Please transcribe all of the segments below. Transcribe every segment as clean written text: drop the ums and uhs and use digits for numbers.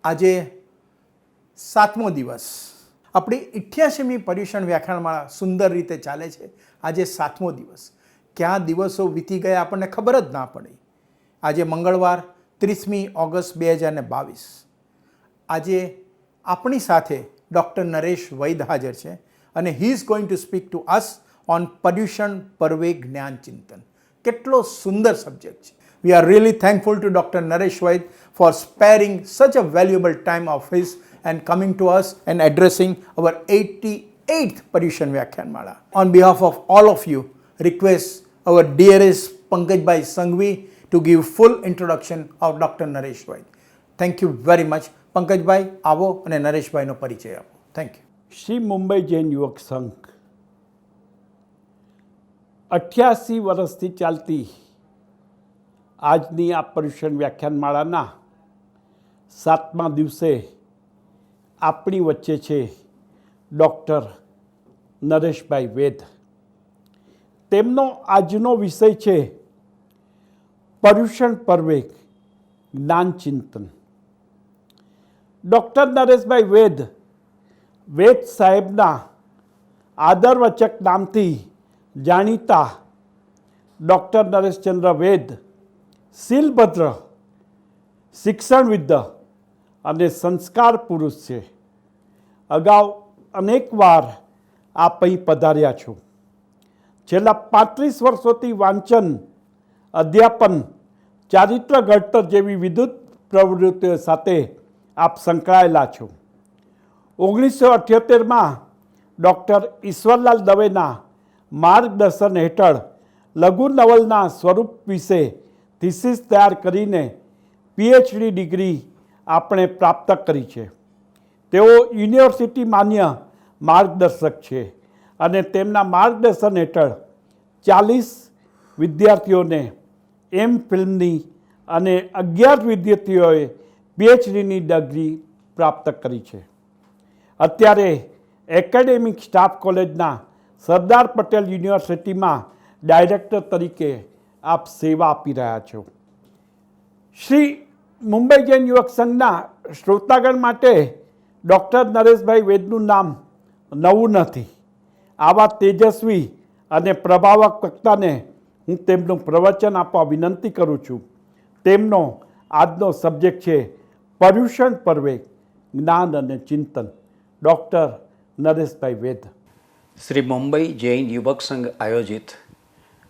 આજે 7મો દિવસ આપણી 88મી પર્યુષણ વ્યાખ્યાનમાળા સુંદર રીતે ચાલે છે. આજે 7મો દિવસ. ક્યાં દિવસો વીતી ગયા આપણને ખબર જ ના પડી. આજે મંગળવાર 30મી ઓગસ્ટ 2022. આજે આપણી સાથે ડૉક્ટર નરેશ વૈદ હાજર છે અને he is going to speak to us on Paryushan પર્વે જ્ઞાન ચિંતન. કેટલો સુંદર સબ્જેક્ટ છે. We are really thankful to Dr. Naresh Vaid for sparing such a valuable time of his and coming to us and addressing our 88th Paryushan Vyakhyanmala. On behalf of all of you, request our dearest Pankajbhai Sanghvi to give full introduction of Dr. Naresh Vaid. Thank you very much. Pankajbhai, આવો અને નરેશભાઈનો પરિચય આપો. Thank you. Shri Mumbai Jain Yuvak Sangh 88 વર્ષથી ચાલતી આજની આ પર્યુષણ વ્યાખ્યાનમાળાના 7મા દિવસે આપણી વચ્ચે છે ડૉક્ટર નરેશભાઈ વૈદ. તેમનો આજનો વિષય છે પર્યુષણ પર્વે જ્ઞાન ચિંતન. ડૉક્ટર નરેશભાઈ વૈદ વૈદ સાહેબના આદરવચક નામથી જાણીતા ડૉક્ટર નરેશચંદ્ર વૈદ શીલભદ્ર, શિક્ષણવિદ અને સંસ્કાર પુરુષ છે. અગાઉ અનેકવાર આપ અહીં પધાર્યા છો. છેલ્લા 35 વર્ષોથી વાંચન, અધ્યાપન, ચારિત્ર ઘડતર જેવી વિદ્યુત પ્રવૃત્તિઓ સાથે આપ સંકળાયેલા છો. 1978માં ડૉક્ટર ઈશ્વરલાલ દવેના માર્ગદર્શન હેઠળ લઘુ નવલના સ્વરૂપ વિશે થીસીસ તૈયાર કરીને પીએચડી ડિગ્રી આપણે પ્રાપ્ત કરી છે. તેઓ યુનિવર્સિટી માન્ય માર્ગદર્શક છે અને તેમના માર્ગદર્શન હેઠળ 40 વિદ્યાર્થીઓને એમ.ફિલની અને 11 વિદ્યાર્થીઓએ પીએચડીની ડિગ્રી પ્રાપ્ત કરી છે. અત્યારે એકેડેમિક સ્ટાફ કોલેજના સરદાર પટેલ યુનિવર્સિટીમાં ડાયરેક્ટર તરીકે આપ સેવા આપી રહ્યા છો. શ્રી મુંબઈ જૈન યુવક સંઘના શ્રોતાગણ માટે ડૉક્ટર નરેશભાઈ વૈદનું નામ નવું નથી. આવા તેજસ્વી અને પ્રભાવક વક્તાને હું તેમનું પ્રવચન આપવા વિનંતી કરું છું. તેમનો આજનો સબ્જેક્ટ છે પર્યુષણ પર્વે જ્ઞાન અને ચિંતન. ડૉક્ટર નરેશભાઈ વૈદ. શ્રી મુંબઈ જૈન યુવક સંઘ આયોજિત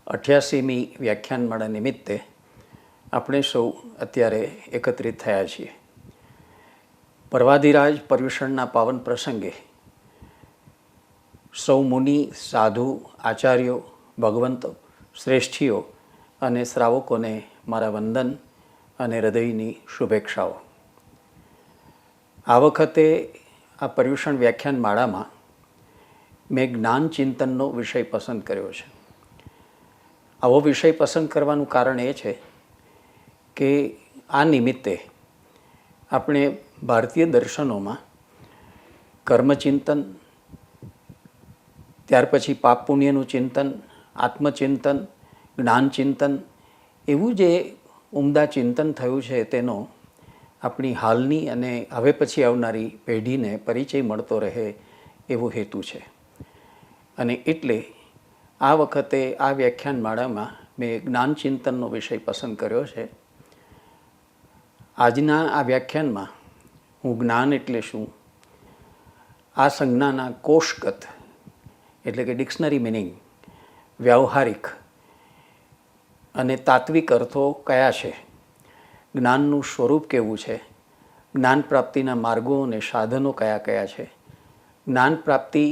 88મી વ્યાખ્યાનમાળા નિમિત્તે આપણે સૌ અત્યારે એકત્રિત થયા છીએ. પર્વાધિરાજ પર્યુષણના પાવન પ્રસંગે સૌ મુનિ, સાધુ, આચાર્યો, ભગવંતો, શ્રેષ્ઠીઓ અને શ્રાવકોને મારા વંદન અને હૃદયની શુભેચ્છાઓ. આ વખતે આ પર્યુષણ વ્યાખ્યાનમાળામાં મેં જ્ઞાન ચિંતનનો વિષય પસંદ કર્યો છે. આવો વિષય પસંદ કરવાનું કારણ એ છે કે આ નિમિત્તે આપણે ભારતીય દર્શનોમાં કર્મચિંતન, ત્યાર પછી પાપ પુણ્યનું ચિંતન, આત્મચિંતન, જ્ઞાનચિંતન એવું જે ઉમદા ચિંતન થયું છે તેનો આપણી હાલની અને હવે પછી આવનારી પેઢીને પરિચય મળતો રહે એવો હેતુ છે. અને એટલે આ વખતે આ વ્યાખ્યાનમાળામાં મેં જ્ઞાનચિંતનનો વિષય પસંદ કર્યો છે. આજના આ વ્યાખ્યાનમાં હું જ્ઞાન એટલે શું, આ સંજ્ઞાના કોષગત એટલે કે ડિક્શનરી મિનિંગ, વ્યવહારિક અને તાત્વિક અર્થો કયા છે, જ્ઞાનનું સ્વરૂપ કેવું છે, જ્ઞાન પ્રાપ્તિના માર્ગો અને સાધનો કયા કયા છે, જ્ઞાન પ્રાપ્તિ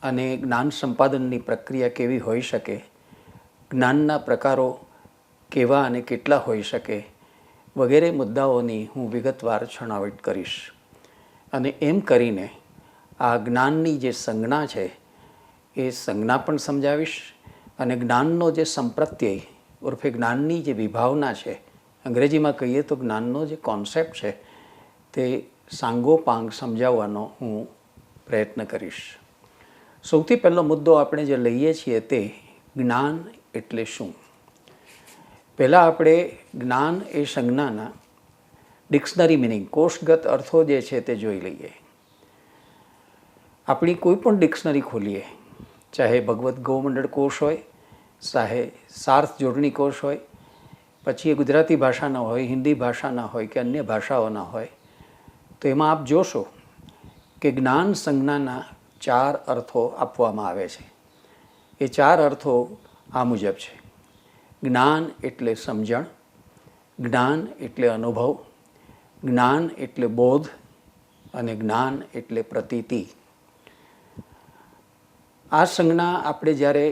અને જ્ઞાન સંપાદનની પ્રક્રિયા કેવી હોઈ શકે, જ્ઞાનના પ્રકારો કેવા અને કેટલા હોઈ શકે વગેરે મુદ્દાઓની હું વિગતવાર છણાવટ કરીશ. અને એમ કરીને આ જ્ઞાનની જે સંજ્ઞા છે એ સંજ્ઞા પણ સમજાવીશ અને જ્ઞાનનો જે સંપ્રત્યય ઉર્ફે જ્ઞાનની જે વિભાવના છે, અંગ્રેજીમાં કહીએ તો જ્ઞાનનો જે કોન્સેપ્ટ છે તે સાંગોપાંગ સમજાવવાનો હું પ્રયત્ન કરીશ. સૌથી પહેલો મુદ્દો આપણે જે લઈએ છીએ તે જ્ઞાન એટલે શું. પહેલાં આપણે જ્ઞાન એ સંજ્ઞાના ડિક્શનરી મિનિંગ, કોષગત અર્થો જે છે તે જોઈ લઈએ. આપણી કોઈ પણ ડિક્શનરી ખોલીએ, ચાહે ભગવદ્ ગૌમંડળ કોશ હોય, ચાહે સાર્થ જોડણી કોશ હોય, પછી એ ગુજરાતી ભાષાના હોય, હિન્દી ભાષાના હોય કે અન્ય ભાષાઓના હોય, તો એમાં આપ જોશો કે જ્ઞાન સંજ્ઞાના 4 અર્થો આપવામાં આવે છે. એ 4 અર્થો આ મુજબ છે. જ્ઞાન એટલે સમજણ, જ્ઞાન એટલે અનુભવ, જ્ઞાન એટલે બોધ અને જ્ઞાન એટલે પ્રતીતિ. આ સંજ્ઞા આપણે જ્યારે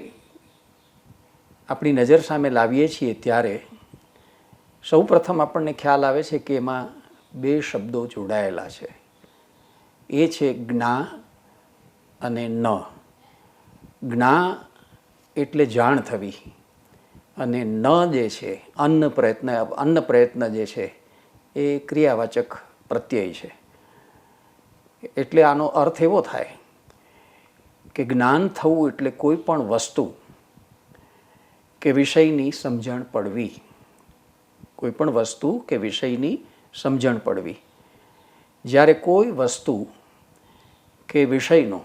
આપણી નજર સામે લાવીએ છીએ ત્યારે સૌ પ્રથમ આપણને ખ્યાલ આવે છે કે એમાં 2 શબ્દો જોડાયેલા છે. એ છે જ્ઞા અને ન. જ્ઞા એટલે જાણ થવી અને ન જે છે અન્ન પ્રયત્ન જે છે એ ક્રિયાવાચક પ્રત્યય છે. એટલે આનો અર્થ એવો થાય કે જ્ઞાન થવું એટલે કોઈ પણ વસ્તુ કે વિષયની સમજણ પડવી. કોઈ પણ વસ્તુ કે વિષયની સમજણ પડવી. જ્યારે કોઈ વસ્તુ કે વિષયનો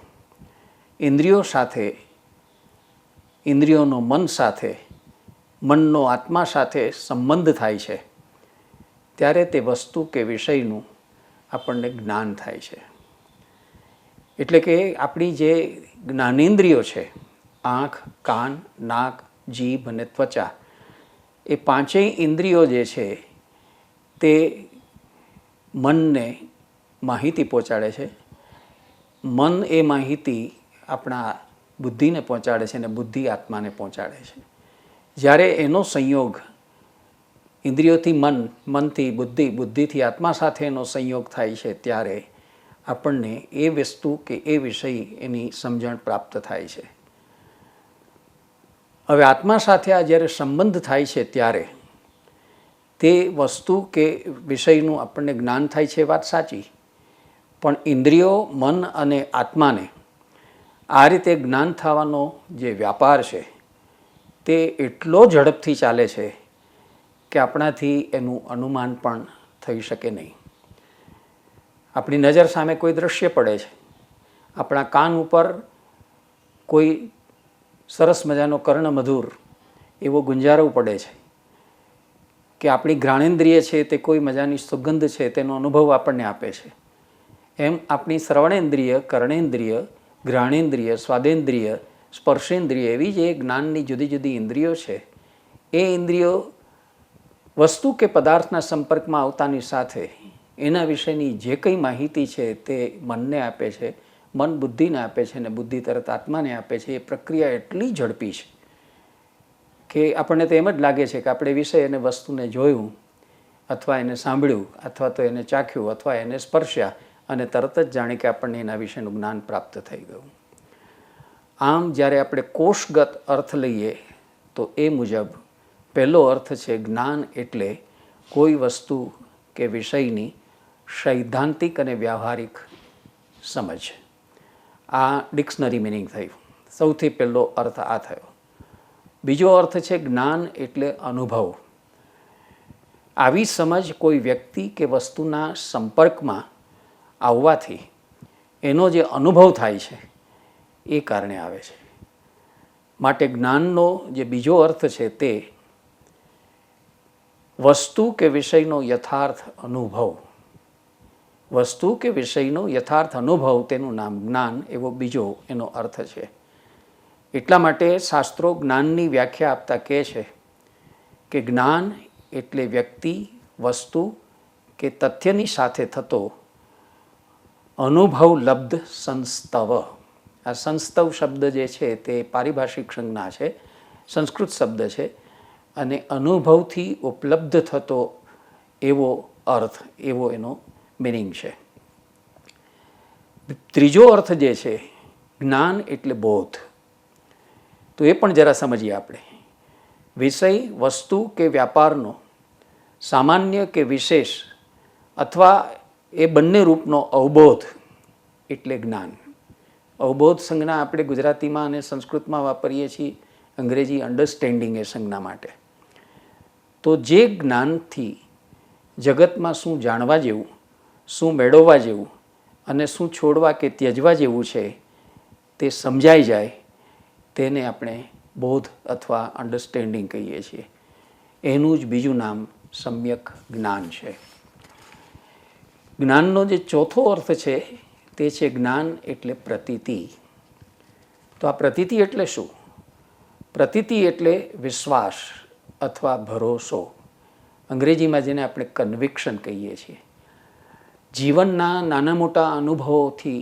ઇન્દ્રિયો સાથે, ઇન્દ્રિયોનો મન સાથે, મનનો આત્મા સાથે સંબંધ થાય છે ત્યારે તે વસ્તુ કે વિષયનું આપણને જ્ઞાન થાય છે. એટલે કે આપણી જે જ્ઞાનેન્દ્રિયો છે, આંખ, કાન, નાક, જીભ અને ત્વચા, એ 5 ઇન્દ્રિયો જે છે તે મનને માહિતી પહોંચાડે છે. મન એ માહિતી આપણા બુદ્ધિને પહોંચાડે છે અને બુદ્ધિ આત્માને પહોંચાડે છે. જ્યારે એનો સંયોગ ઇન્દ્રિયોથી મન, મનથી બુદ્ધિ, બુદ્ધિથી આત્મા સાથે એનો સંયોગ થાય છે ત્યારે આપણને એ વસ્તુ કે એ વિષય એની સમજણ પ્રાપ્ત થાય છે. હવે આત્મા સાથે આ જ્યારે સંબંધ થાય છે ત્યારે તે વસ્તુ કે વિષયનું આપણને જ્ઞાન થાય છે, વાત સાચી. પણ ઇન્દ્રિયો, મન અને આત્માને આ રીતે જ્ઞાન થવાનો જે વ્યાપાર છે તે એટલો ઝડપથી ચાલે છે કે આપણાથી એનું અનુમાન પણ થઈ શકે નહીં. આપણી નજર સામે કોઈ દૃશ્ય પડે છે, આપણા કાન ઉપર કોઈ સરસ મજાનો કર્ણમધુર એવો ગુંજારો પડે છે કે આપણી ઘ્રાણેન્દ્રિય છે તે કોઈ મજાની સુગંધ છે તેનો અનુભવ આપણને આપે છે. એમ આપણી શ્રવણેન્દ્રિય, કર્ણેન્દ્રિય, ઘ્રાણેન્દ્રિય, સ્વાદેન્દ્રિય, સ્પર્શેન્દ્રિય એવી જે જ્ઞાનની જુદી જુદી ઇન્દ્રિયો છે, એ ઇન્દ્રિયો વસ્તુ કે પદાર્થના સંપર્કમાં આવતાની સાથે એના વિશેની જે કંઈ માહિતી છે તે મનને આપે છે, મન બુદ્ધિને આપે છે અને બુદ્ધિ તરત આત્માને આપે છે. એ પ્રક્રિયા એટલી ઝડપી છે કે આપણને તો એમ જ લાગે છે કે આપણે વિષય અને વસ્તુને જોયું અથવા એને સાંભળ્યું અથવા તો એને ચાખ્યું અથવા એને સ્પર્શ્યા અને તરત જ જાણે કે આપણને એના વિશેનું જ્ઞાન પ્રાપ્ત થઈ ગયું. આમ જ્યારે આપણે કોષગત અર્થ લઈએ તો એ મુજબ પહેલો અર્થ છે જ્ઞાન એટલે કોઈ વસ્તુ કે વિષયની સૈદ્ધાંતિક અને વ્યવહારિક સમજ. આ ડિક્શનરી મિનિંગ થયું. સૌથી પહેલો અર્થ આ થયો. બીજો અર્થ છે જ્ઞાન એટલે અનુભવ. આવી સમજ કોઈ વ્યક્તિ કે વસ્તુના સંપર્કમાં આવવાથી એનો જે અનુભવ થાય છે એ કારણે આવે છે. માટે જ્ઞાનનો જે બીજો અર્થ છે તે વસ્તુ કે વિષયનો યથાર્થ અનુભવ. વસ્તુ કે વિષયનો યથાર્થ અનુભવ, તેનું નામ જ્ઞાન, એવો બીજો એનો અર્થ છે. એટલા માટે શાસ્ત્રો જ્ઞાનની વ્યાખ્યા આપતા કહે છે કે જ્ઞાન એટલે વ્યક્તિ, વસ્તુ કે તથ્યની સાથે થતો અનુભવલબ્ધ સંસ્તવ. આ સંસ્તવ શબ્દ જે છે તે પારિભાષિક સંજ્ઞા છે, સંસ્કૃત શબ્દ છે અને અનુભવથી ઉપલબ્ધ થતો એવો અર્થ, એવો એનો મિનિંગ છે. ત્રીજો અર્થ જે છે જ્ઞાન એટલે બોધ. તો એ પણ જરા સમજીએ આપણે. વિષય, વસ્તુ કે વ્યાપારનો સામાન્ય કે વિશેષ અથવા એ બંને રૂપનો અવબોધ એટલે જ્ઞાન. અવબોધ સંજ્ઞા આપણે ગુજરાતીમાં અને સંસ્કૃતમાં વાપરીએ છીએ, અંગ્રેજી અન્ડરસ્ટેન્ડિંગ એ સંજ્ઞા માટે. તો જે જ્ઞાનથી જગતમાં શું જાણવા જેવું, શું મેળવવા જેવું અને શું છોડવા કે ત્યજવા જેવું છે તે સમજાઈ જાય, તેને આપણે બોધ અથવા અન્ડરસ્ટેન્ડિંગ કહીએ છીએ. એનું જ બીજું નામ સમ્યક જ્ઞાન છે. જ્ઞાનનો જે ચોથો અર્થ છે તે છે જ્ઞાન એટલે પ્રતીતિ. તો આ પ્રતીતિ એટલે શું? પ્રતીતિ એટલે વિશ્વાસ અથવા ભરોસો. અંગ્રેજીમાં જેને આપણે કન્વિક્શન કહીએ છીએ. જીવનના નાના મોટા અનુભવોથી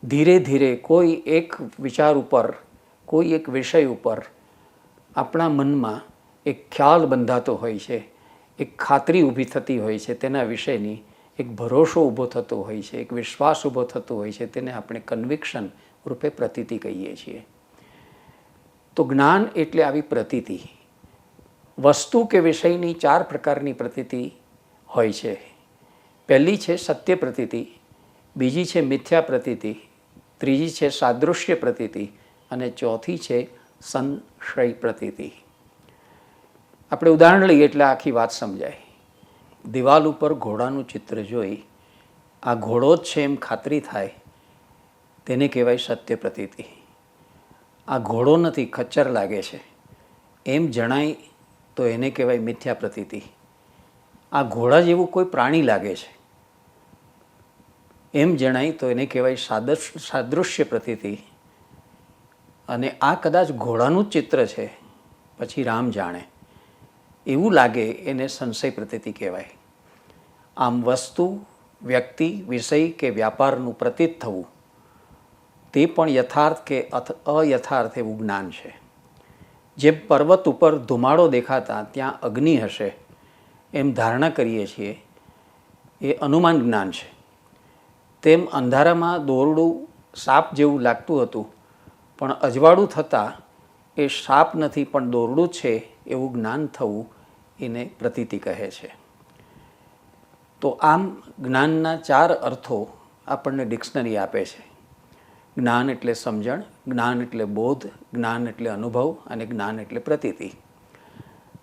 ધીરે ધીરે કોઈ એક વિચાર ઉપર, કોઈ એક વિષય ઉપર આપણા મનમાં એક ખ્યાલ બંધાતો હોય છે, એક ખાતરી ઊભી થતી હોય છે, તેના વિષયની એક ભરોસો ઊભો થતો હોય છે, એક વિશ્વાસ ઊભો થતો હોય છે, તેને આપણે કન્વિક્શન રૂપે પ્રતીતિ કહીએ છીએ. તો જ્ઞાન એટલે આવી પ્રતીતિ. વસ્તુ કે વિષયની 4 પ્રકારની પ્રતીતિ હોય છે. પહેલી છે સત્ય પ્રતીતિ, બીજી છે મિથ્યા પ્રતીતિ, ત્રીજી છે સાદૃશ્ય પ્રતીતિ અને ચોથી છે સંશય પ્રતીતિ. આપણે ઉદાહરણ લઈએ એટલે આખી વાત સમજાય. દિવાલ ઉપર ઘોડાનું ચિત્ર જોઈ આ ઘોડો જ છે એમ ખાતરી થાય, તેને કહેવાય સત્ય પ્રતીતિ. આ ઘોડો નથી, ખચ્ચર લાગે છે એમ જણાય તો એને કહેવાય મિથ્યા પ્રતીતિ. આ ઘોડા જેવું કોઈ પ્રાણી લાગે છે એમ જણાય તો એને કહેવાય સાદૃશ્ય પ્રતીતિ. અને આ કદાચ ઘોડાનું જ ચિત્ર છે, પછી રામ જાણે એવું લાગે એને સંશય પ્રતીતિ કહેવાય. આમ વસ્તુ, વ્યક્તિ, વિષય કે વ્યાપારનું પ્રતીત થવું તે પણ યથાર્થ કે અયથાર્થ એવું જ્ઞાન છે. જેમ પર્વત ઉપર ધુમાડો દેખાતા ત્યાં અગ્નિ હશે એમ ધારણા કરીએ છીએ, એ અનુમાન જ્ઞાન છે. તેમ અંધારામાં દોરડું સાપ જેવું લાગતું હતું, પણ અજવાળું થતાં એ સાપ નથી પણ દોરડું છે એવું જ્ઞાન થવું એને પ્રતીતિ કહે છે. તો આમ જ્ઞાનના 4 અર્થો આપણને ડિક્શનરી આપે છે. જ્ઞાન એટલે સમજણ, જ્ઞાન એટલે બોધ, જ્ઞાન એટલે અનુભવ અને જ્ઞાન એટલે પ્રતીતિ.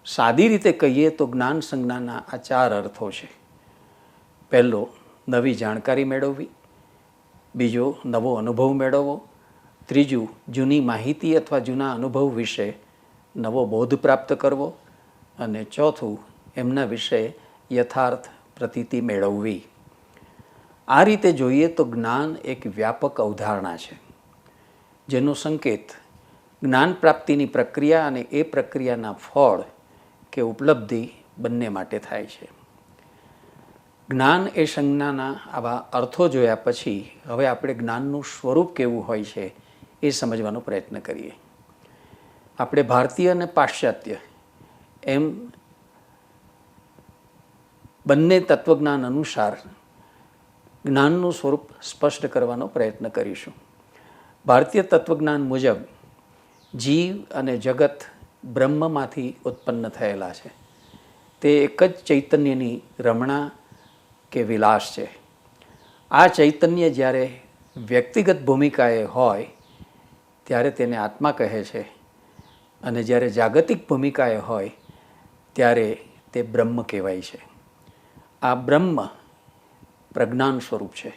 સાદી રીતે કહીએ તો જ્ઞાન સંજ્ઞાના આ 4 અર્થો છે. પહેલો, નવી જાણકારી મેળવવી. બીજો, નવો અનુભવ મેળવવો. ત્રીજું, જૂની માહિતી અથવા જૂના અનુભવ વિશે નવો બોધ પ્રાપ્ત કરવો. અને ચોથું, એમના વિશે યથાર્થ પ્રતીતિ મેળવવી. આ રીતે જોઈએ તો જ્ઞાન એક વ્યાપક અવધારણા છે, જેનો સંકેત જ્ઞાન પ્રાપ્તિની પ્રક્રિયા અને એ પ્રક્રિયાના ફળ કે ઉપલબ્ધિ બંને માટે થાય છે. જ્ઞાન એ સંજ્ઞાના આવા અર્થો જોયા પછી હવે આપણે જ્ઞાનનું સ્વરૂપ કેવું હોય છે એ સમજવાનો પ્રયત્ન કરીએ. આપણે ભારતીય અને પાશ્ચાત્ય એમ બંને તત્વજ્ઞાન અનુસાર જ્ઞાનનું સ્વરૂપ સ્પષ્ટ કરવાનો પ્રયત્ન કરીશું. ભારતીય તત્વજ્ઞાન મુજબ જીવ અને જગત બ્રહ્મમાંથી ઉત્પન્ન થયેલા છે. તે એક જ ચૈતન્યની રમણા કે વિલાસ છે. આ ચૈતન્ય જ્યારે વ્યક્તિગત ભૂમિકાએ હોય ત્યારે તેને આત્મા કહે છે, અને જ્યારે જાગતિક ભૂમિકાએ હોય ત્યારે તે બ્રહ્મ કહેવાય છે. આ બ્રહ્મ પ્રજ્ઞાન સ્વરૂપ છે,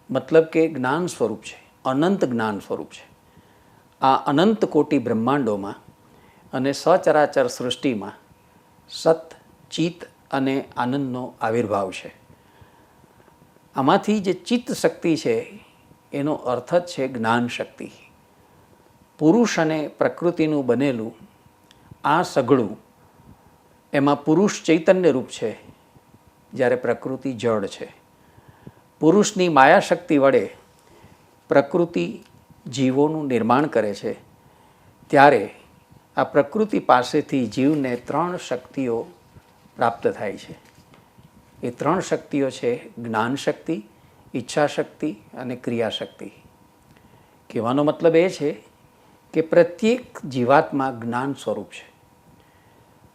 મતલબ કે જ્ઞાન સ્વરૂપ છે, અનંત જ્ઞાન સ્વરૂપ છે. આ અનંત કોટી બ્રહ્માંડોમાં અને સચરાચર સૃષ્ટિમાં સત, ચિત્ત અને આનંદનો આવિર્ભાવ છે. આમાંથી જે ચિત્ત શક્તિ છે એનો અર્થ જ છે જ્ઞાન શક્તિ. પુરુષ અને પ્રકૃતિનું બનેલું આ સઘળું, એમાં પુરુષ ચૈતન્ય રૂપ છે જ્યારે પ્રકૃતિ જડ છે. પુરુષની માયાશક્તિ વડે પ્રકૃતિ જીવોનું નિર્માણ કરે છે, ત્યારે આ પ્રકૃતિ પાસેથી જીવને 3 શક્તિઓ પ્રાપ્ત થાય છે. એ 3 શક્તિઓ છે જ્ઞાન શક્તિ, ઈચ્છા શક્તિ અને ક્રિયાશક્તિ. કહેવાનો મતલબ એ છે કે પ્રત્યેક જીવાત્મા જ્ઞાન સ્વરૂપ છે,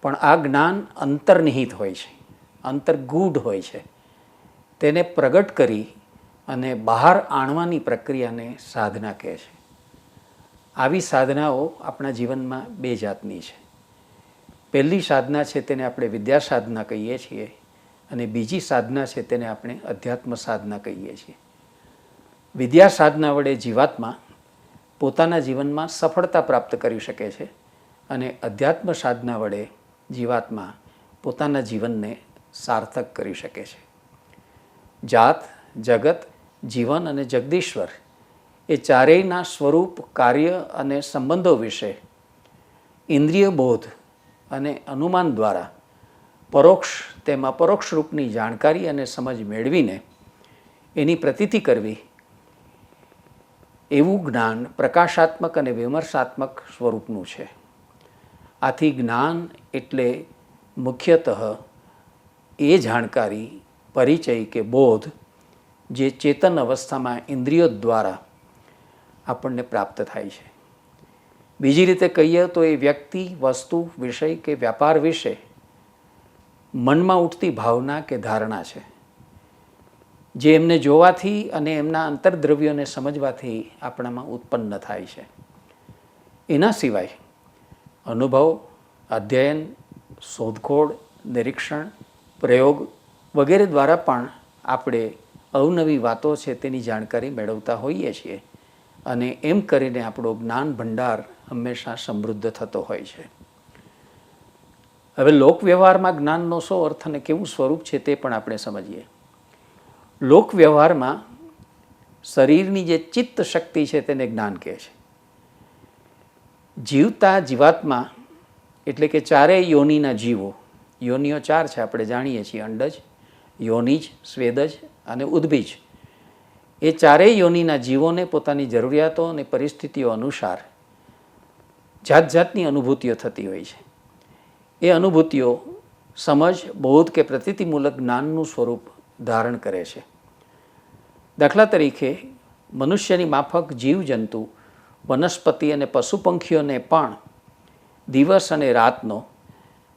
પણ આ જ્ઞાન અંતર્નિહિત હોય છે, અંતર્ગૂઢ હોય છે. તેને પ્રગટ કરી અને બહાર આણવાની પ્રક્રિયાને સાધના કહે છે. આવી સાધનાઓ આપણા જીવનમાં 2 જાતની છે. પહેલી સાધના છે તેને આપણે વિદ્યા સાધના કહીએ છીએ અને બીજી સાધના છે તેને આપણે અધ્યાત્મ સાધના કહીએ છીએ. વિદ્યા સાધના વડે જીવાત્મા પોતાના જીવનમાં સફળતા પ્રાપ્ત કરી શકે છે અને અધ્યાત્મ સાધના વડે જીવાત્મા પોતાના જીવનને સાર્થક કરી શકે છે. જાત, જગત, જીવન અને જગદીશ્વર એ ચારેયના સ્વરૂપ, કાર્ય અને સંબંધો વિશે ઇન્દ્રિય બોધ અને અનુમાન દ્વારા પરોક્ષ તેમાં પરોક્ષ રૂપની જાણકારી અને સમજ મેળવીને એની પ્રતીતિ કરવી, એવું જ્ઞાન પ્રકાશાત્મક અને વિમર્શાત્મક સ્વરૂપનું છે. આથી જ્ઞાન એટલે મુખ્યતઃ એ જાણકારી, પરિચય કે બોધ જે ચેતન અવસ્થામાં ઇન્દ્રિયો દ્વારા આપણને પ્રાપ્ત થાય છે. બીજી રીતે કહીએ તો એ વ્યક્તિ, વસ્તુ, વિષય કે વ્યાપાર વિશે મનમાં ઉઠતી ભાવના કે ધારણા છે, જે એમને જોવાથી અને એમના અંતરદ્રવ્યોને સમજવાથી આપણામાં ઉત્પન્ન થાય છે. એના સિવાય અનુભવ, અધ્યયન, શોધખોળ, નિરીક્ષણ, પ્રયોગ વગેરે દ્વારા પણ આપણે અવનવી વાતો છે તેની જાણકારી મેળવતા હોઈએ છીએ અને એમ કરીને આપણો જ્ઞાન ભંડાર હંમેશા સમૃદ્ધ થતો હોય છે. હવે લોકવ્યવહારમાં જ્ઞાનનો શું અર્થ અને કેવું સ્વરૂપ છે તે પણ આપણે સમજીએ. લોકવ્યવહારમાં શરીરની જે ચિત્ત શક્તિ છે તેને જ્ઞાન કહે છે. જીવતા જીવાત્મા એટલે કે ચારેય યોનિના જીવો, યોનિઓ ચાર છે આપણે જાણીએ છીએ, અંડજ, યોનિજ, સ્વેદજ અને ઉદ્ભીજ. એ ચારેય યોનિના જીવોને પોતાની જરૂરિયાતો અને પરિસ્થિતિઓ અનુસાર જાત જાતની અનુભૂતિઓ થતી હોય છે. એ અનુભૂતિઓ સમજ, બોધ કે પ્રતીતિમૂલક જ્ઞાનનું સ્વરૂપ ધારણ કરે છે. દાખલા તરીકે મનુષ્યની માફક જીવજંતુ, વનસ્પતિ અને પશુ પંખીઓને પણ દિવસ અને રાતનો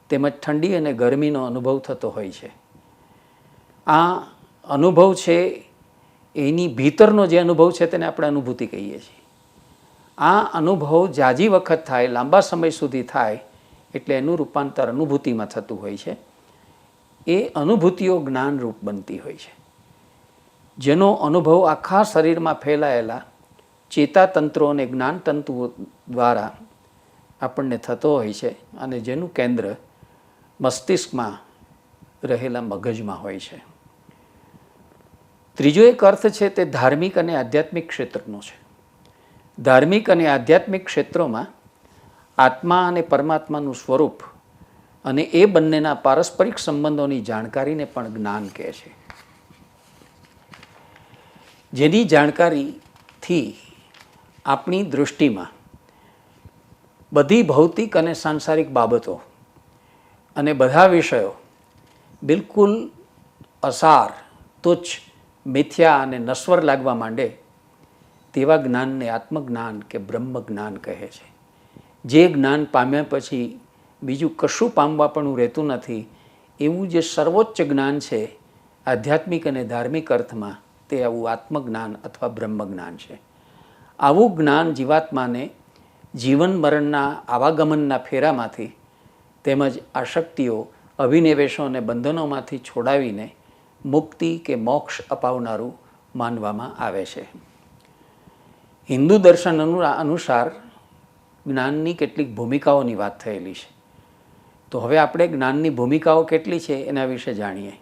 તેમજ ઠંડી અને ગરમીનો અનુભવ થતો હોય છે. આ અનુભવ છે એની ભીતરનો જે અનુભવ છે તેને આપણે અનુભૂતિ કહીએ છીએ. આ અનુભવ જાજી વખત થાય, લાંબા સમય સુધી થાય એટલે એનું રૂપાંતર અનુભૂતિમાં થતું હોય છે. એ અનુભૂતિઓ જ્ઞાનરૂપ બનતી હોય છે, જેનો અનુભવ આખા શરીરમાં ફેલાયેલા ચેતાતંત્રો અને જ્ઞાનતંતુઓ દ્વારા આપણને થતો હોય છે અને જેનું કેન્દ્ર મસ્તિષ્કમાં રહેલા મગજમાં હોય છે. ત્રીજો એક અર્થ છે તે ધાર્મિક અને આધ્યાત્મિક ક્ષેત્રનો છે. ધાર્મિક અને આધ્યાત્મિક ક્ષેત્રોમાં આત્મા અને પરમાત્માનું સ્વરૂપ અને એ બંનેના પારસ્પરિક સંબંધોની જાણકારીને પણ જ્ઞાન કહે છે. જેની જાણકારીથી આપણી દૃષ્ટિમાં બધી ભૌતિક અને સાંસારિક બાબતો અને બધા વિષયો બિલકુલ અસાર, તુચ્છ, મિથ્યા અને નશ્વર લાગવા માંડે તેવા જ્ઞાનને આત્મજ્ઞાન કે બ્રહ્મ જ્ઞાન કહે છે. જે જ્ઞાન પામ્યા પછી બીજું કશું પામવાપણું રહેતું નથી એવું જે સર્વોચ્ચ જ્ઞાન છે આધ્યાત્મિક અને ધાર્મિક અર્થમાં, તે આવું આત્મજ્ઞાન અથવા બ્રહ્મજ્ઞાન છે. આવું જ્ઞાન જીવાત્માને જીવન મરણના આવાગમનના ફેરામાંથી તેમજ આશક્તિઓ, અભિનિવેશો અને બંધનોમાંથી છોડાવીને મુક્તિ કે મોક્ષ અપાવનારું માનવામાં આવે છે. હિન્દુ દર્શન અનુસાર જ્ઞાનની કેટલીક ભૂમિકાઓની વાત થયેલી છે. તો હવે આપણે જ્ઞાનની ભૂમિકાઓ કેટલી છે એના વિશે જાણીએ.